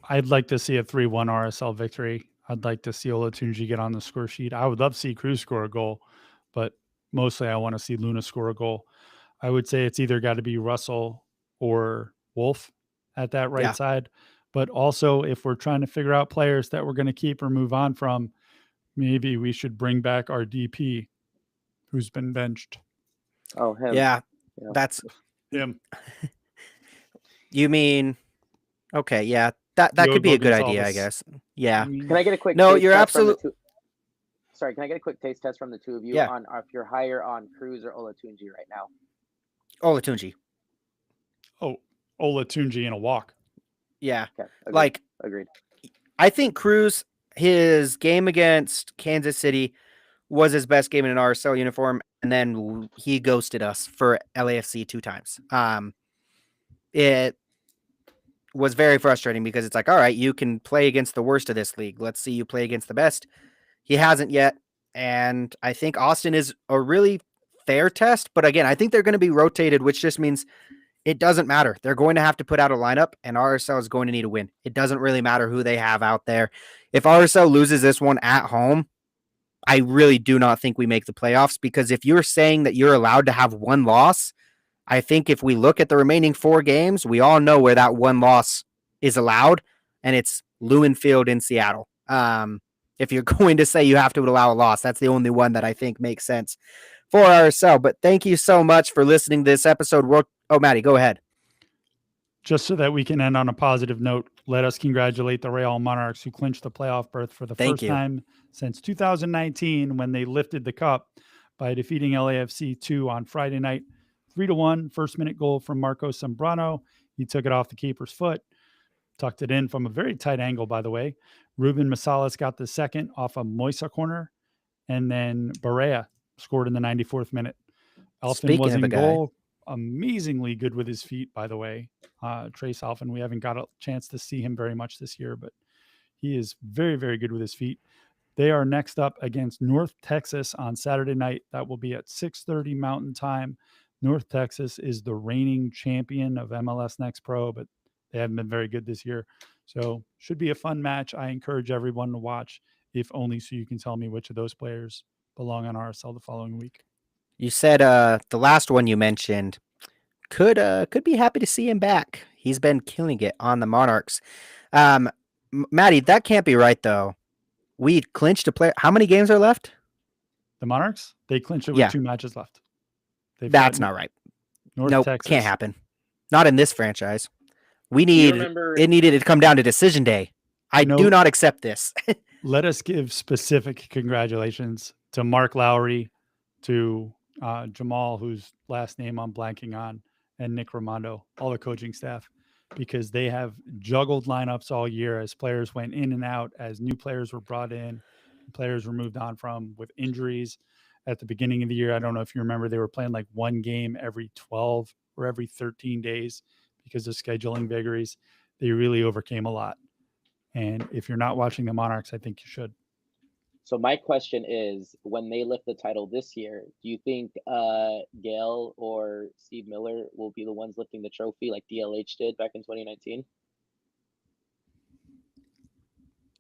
I'd like to see a 3-1 RSL victory. I'd like to see Olatunji get on the score sheet. I would love to see Cruz score a goal, but mostly I want to see Luna score a goal. I would say it's either got to be Russell or Wolf at that right side. But also, if we're trying to figure out players that we're going to keep or move on from, maybe we should bring back our DP who's been benched. Oh, him. Yeah. That's him. You mean, okay, yeah. That could be a good idea, I guess. Yeah. Can I get a quick? No, you're absolutely. Sorry, can I get a quick taste test from the two of you on if you're higher on Cruz or Olatunji right now? Olatunji. Oh, Olatunji in a walk. Yeah. Okay, agreed. I think Cruz, his game against Kansas City was his best game in an RSL uniform, and then he ghosted us for LAFC 2 times. It was very frustrating because it's like, all right, you can play against the worst of this league. Let's see you play against the best. He hasn't yet. And I think Austin is a really fair test. But again, I think they're going to be rotated, which just means it doesn't matter. They're going to have to put out a lineup, and RSL is going to need a win. It doesn't really matter who they have out there. If RSL loses this one at home, I really do not think we make the playoffs, because if you're saying that you're allowed to have one loss, I think if we look at the remaining 4 games, we all know where that one loss is allowed, and it's Lewinfield in Seattle. If you're going to say you have to allow a loss, that's the only one that I think makes sense for RSL. But thank you so much for listening to this episode. Oh, Maddie, go ahead. Just so that we can end on a positive note, let us congratulate the Real Monarchs, who clinched the playoff berth for the first time since 2019, when they lifted the cup by defeating LAFC 2 on Friday night. 3-1, first-minute goal from Marco Zambrano. He took it off the keeper's foot, tucked it in from a very tight angle, by the way. Ruben Masalas got the second off a Moisa corner, and then Barea scored in the 94th minute. Alfin was in goal, amazingly good with his feet, by the way. Trace Alfin, we haven't got a chance to see him very much this year, but he is very, very good with his feet. They are next up against North Texas on Saturday night. That will be at 6:30 Mountain Time. North Texas is the reigning champion of MLS Next Pro, but they haven't been very good this year. So should be a fun match. I encourage everyone to watch, if only so you can tell me which of those players belong on RSL the following week. You said the last one you mentioned could be happy to see him back. He's been killing it on the Monarchs. Maddie, that can't be right, though. We clinched a player. How many games are left? The Monarchs? They clinched it with 2 matches left. That's not right. North Texas. Can't happen. Not in this franchise. It needed to come down to decision day. I do not accept this. Let us give specific congratulations to Mark Lowry, to Jamal, whose last name I'm blanking on, and Nick Raimondo, all the coaching staff, because they have juggled lineups all year as players went in and out, as new players were brought in, players were moved on from with injuries. At the beginning of the year, I don't know if you remember, they were playing like one game every 12 or every 13 days because of scheduling vagaries. They really overcame a lot. And if you're not watching the Monarchs, I think you should. So my question is, when they lift the title this year, do you think Gail or Steve Miller will be the ones lifting the trophy like DLH did back in 2019?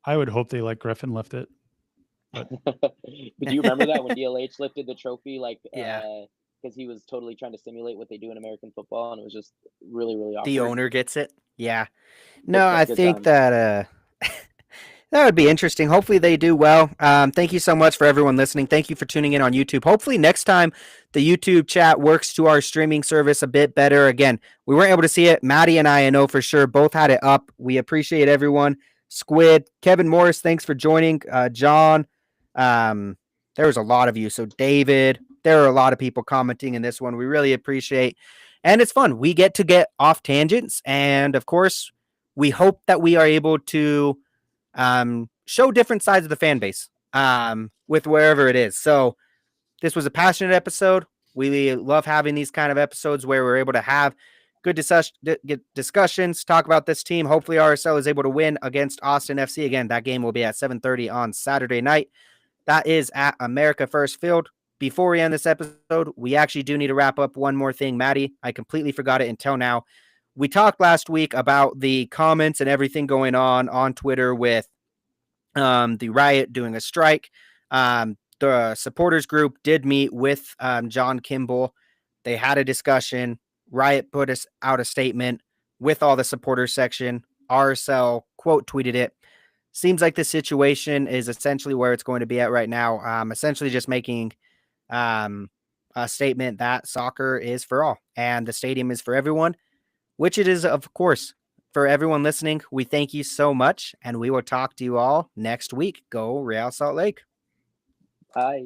I would hope they let Griffin lift it. But do you remember that when DLH lifted the trophy, like, Yeah. because he was totally trying to simulate what they do in American football, and it was just really, really awkward. The owner gets it. Yeah. No, I Good think times. that that would be interesting. Hopefully they do well. Thank you so much for everyone listening. Thank you for tuning in on YouTube. Hopefully next time the YouTube chat works to our streaming service a bit better. Again, we weren't able to see it. Maddie and I know for sure, both had it up. We appreciate everyone. Squid, Kevin Morris, thanks for joining. John, there was a lot of you. So David, there are a lot of people commenting in this one. We really appreciate, and it's fun. We get to get off tangents, and of course, we hope that we are able to show different sides of the fan base with wherever it is. So this was a passionate episode. We love having these kind of episodes where we're able to have good discussions, talk about this team. Hopefully RSL is able to win against Austin FC. Again, that game will be at 7:30 on Saturday night. That is at America First Field. Before we end this episode, we actually do need to wrap up one more thing. Maddie, I completely forgot it until now. We talked last week about the comments and everything going on Twitter with the Riot doing a strike. The supporters group did meet with John Kimball. They had a discussion. Riot put us out a statement with all the supporters section. RSL quote tweeted it. Seems like the situation is essentially where it's going to be at right now. Essentially just making a statement that soccer is for all and the stadium is for everyone, which it is, of course. For everyone listening, we thank you so much, and we will talk to you all next week. Go Real Salt Lake. Bye.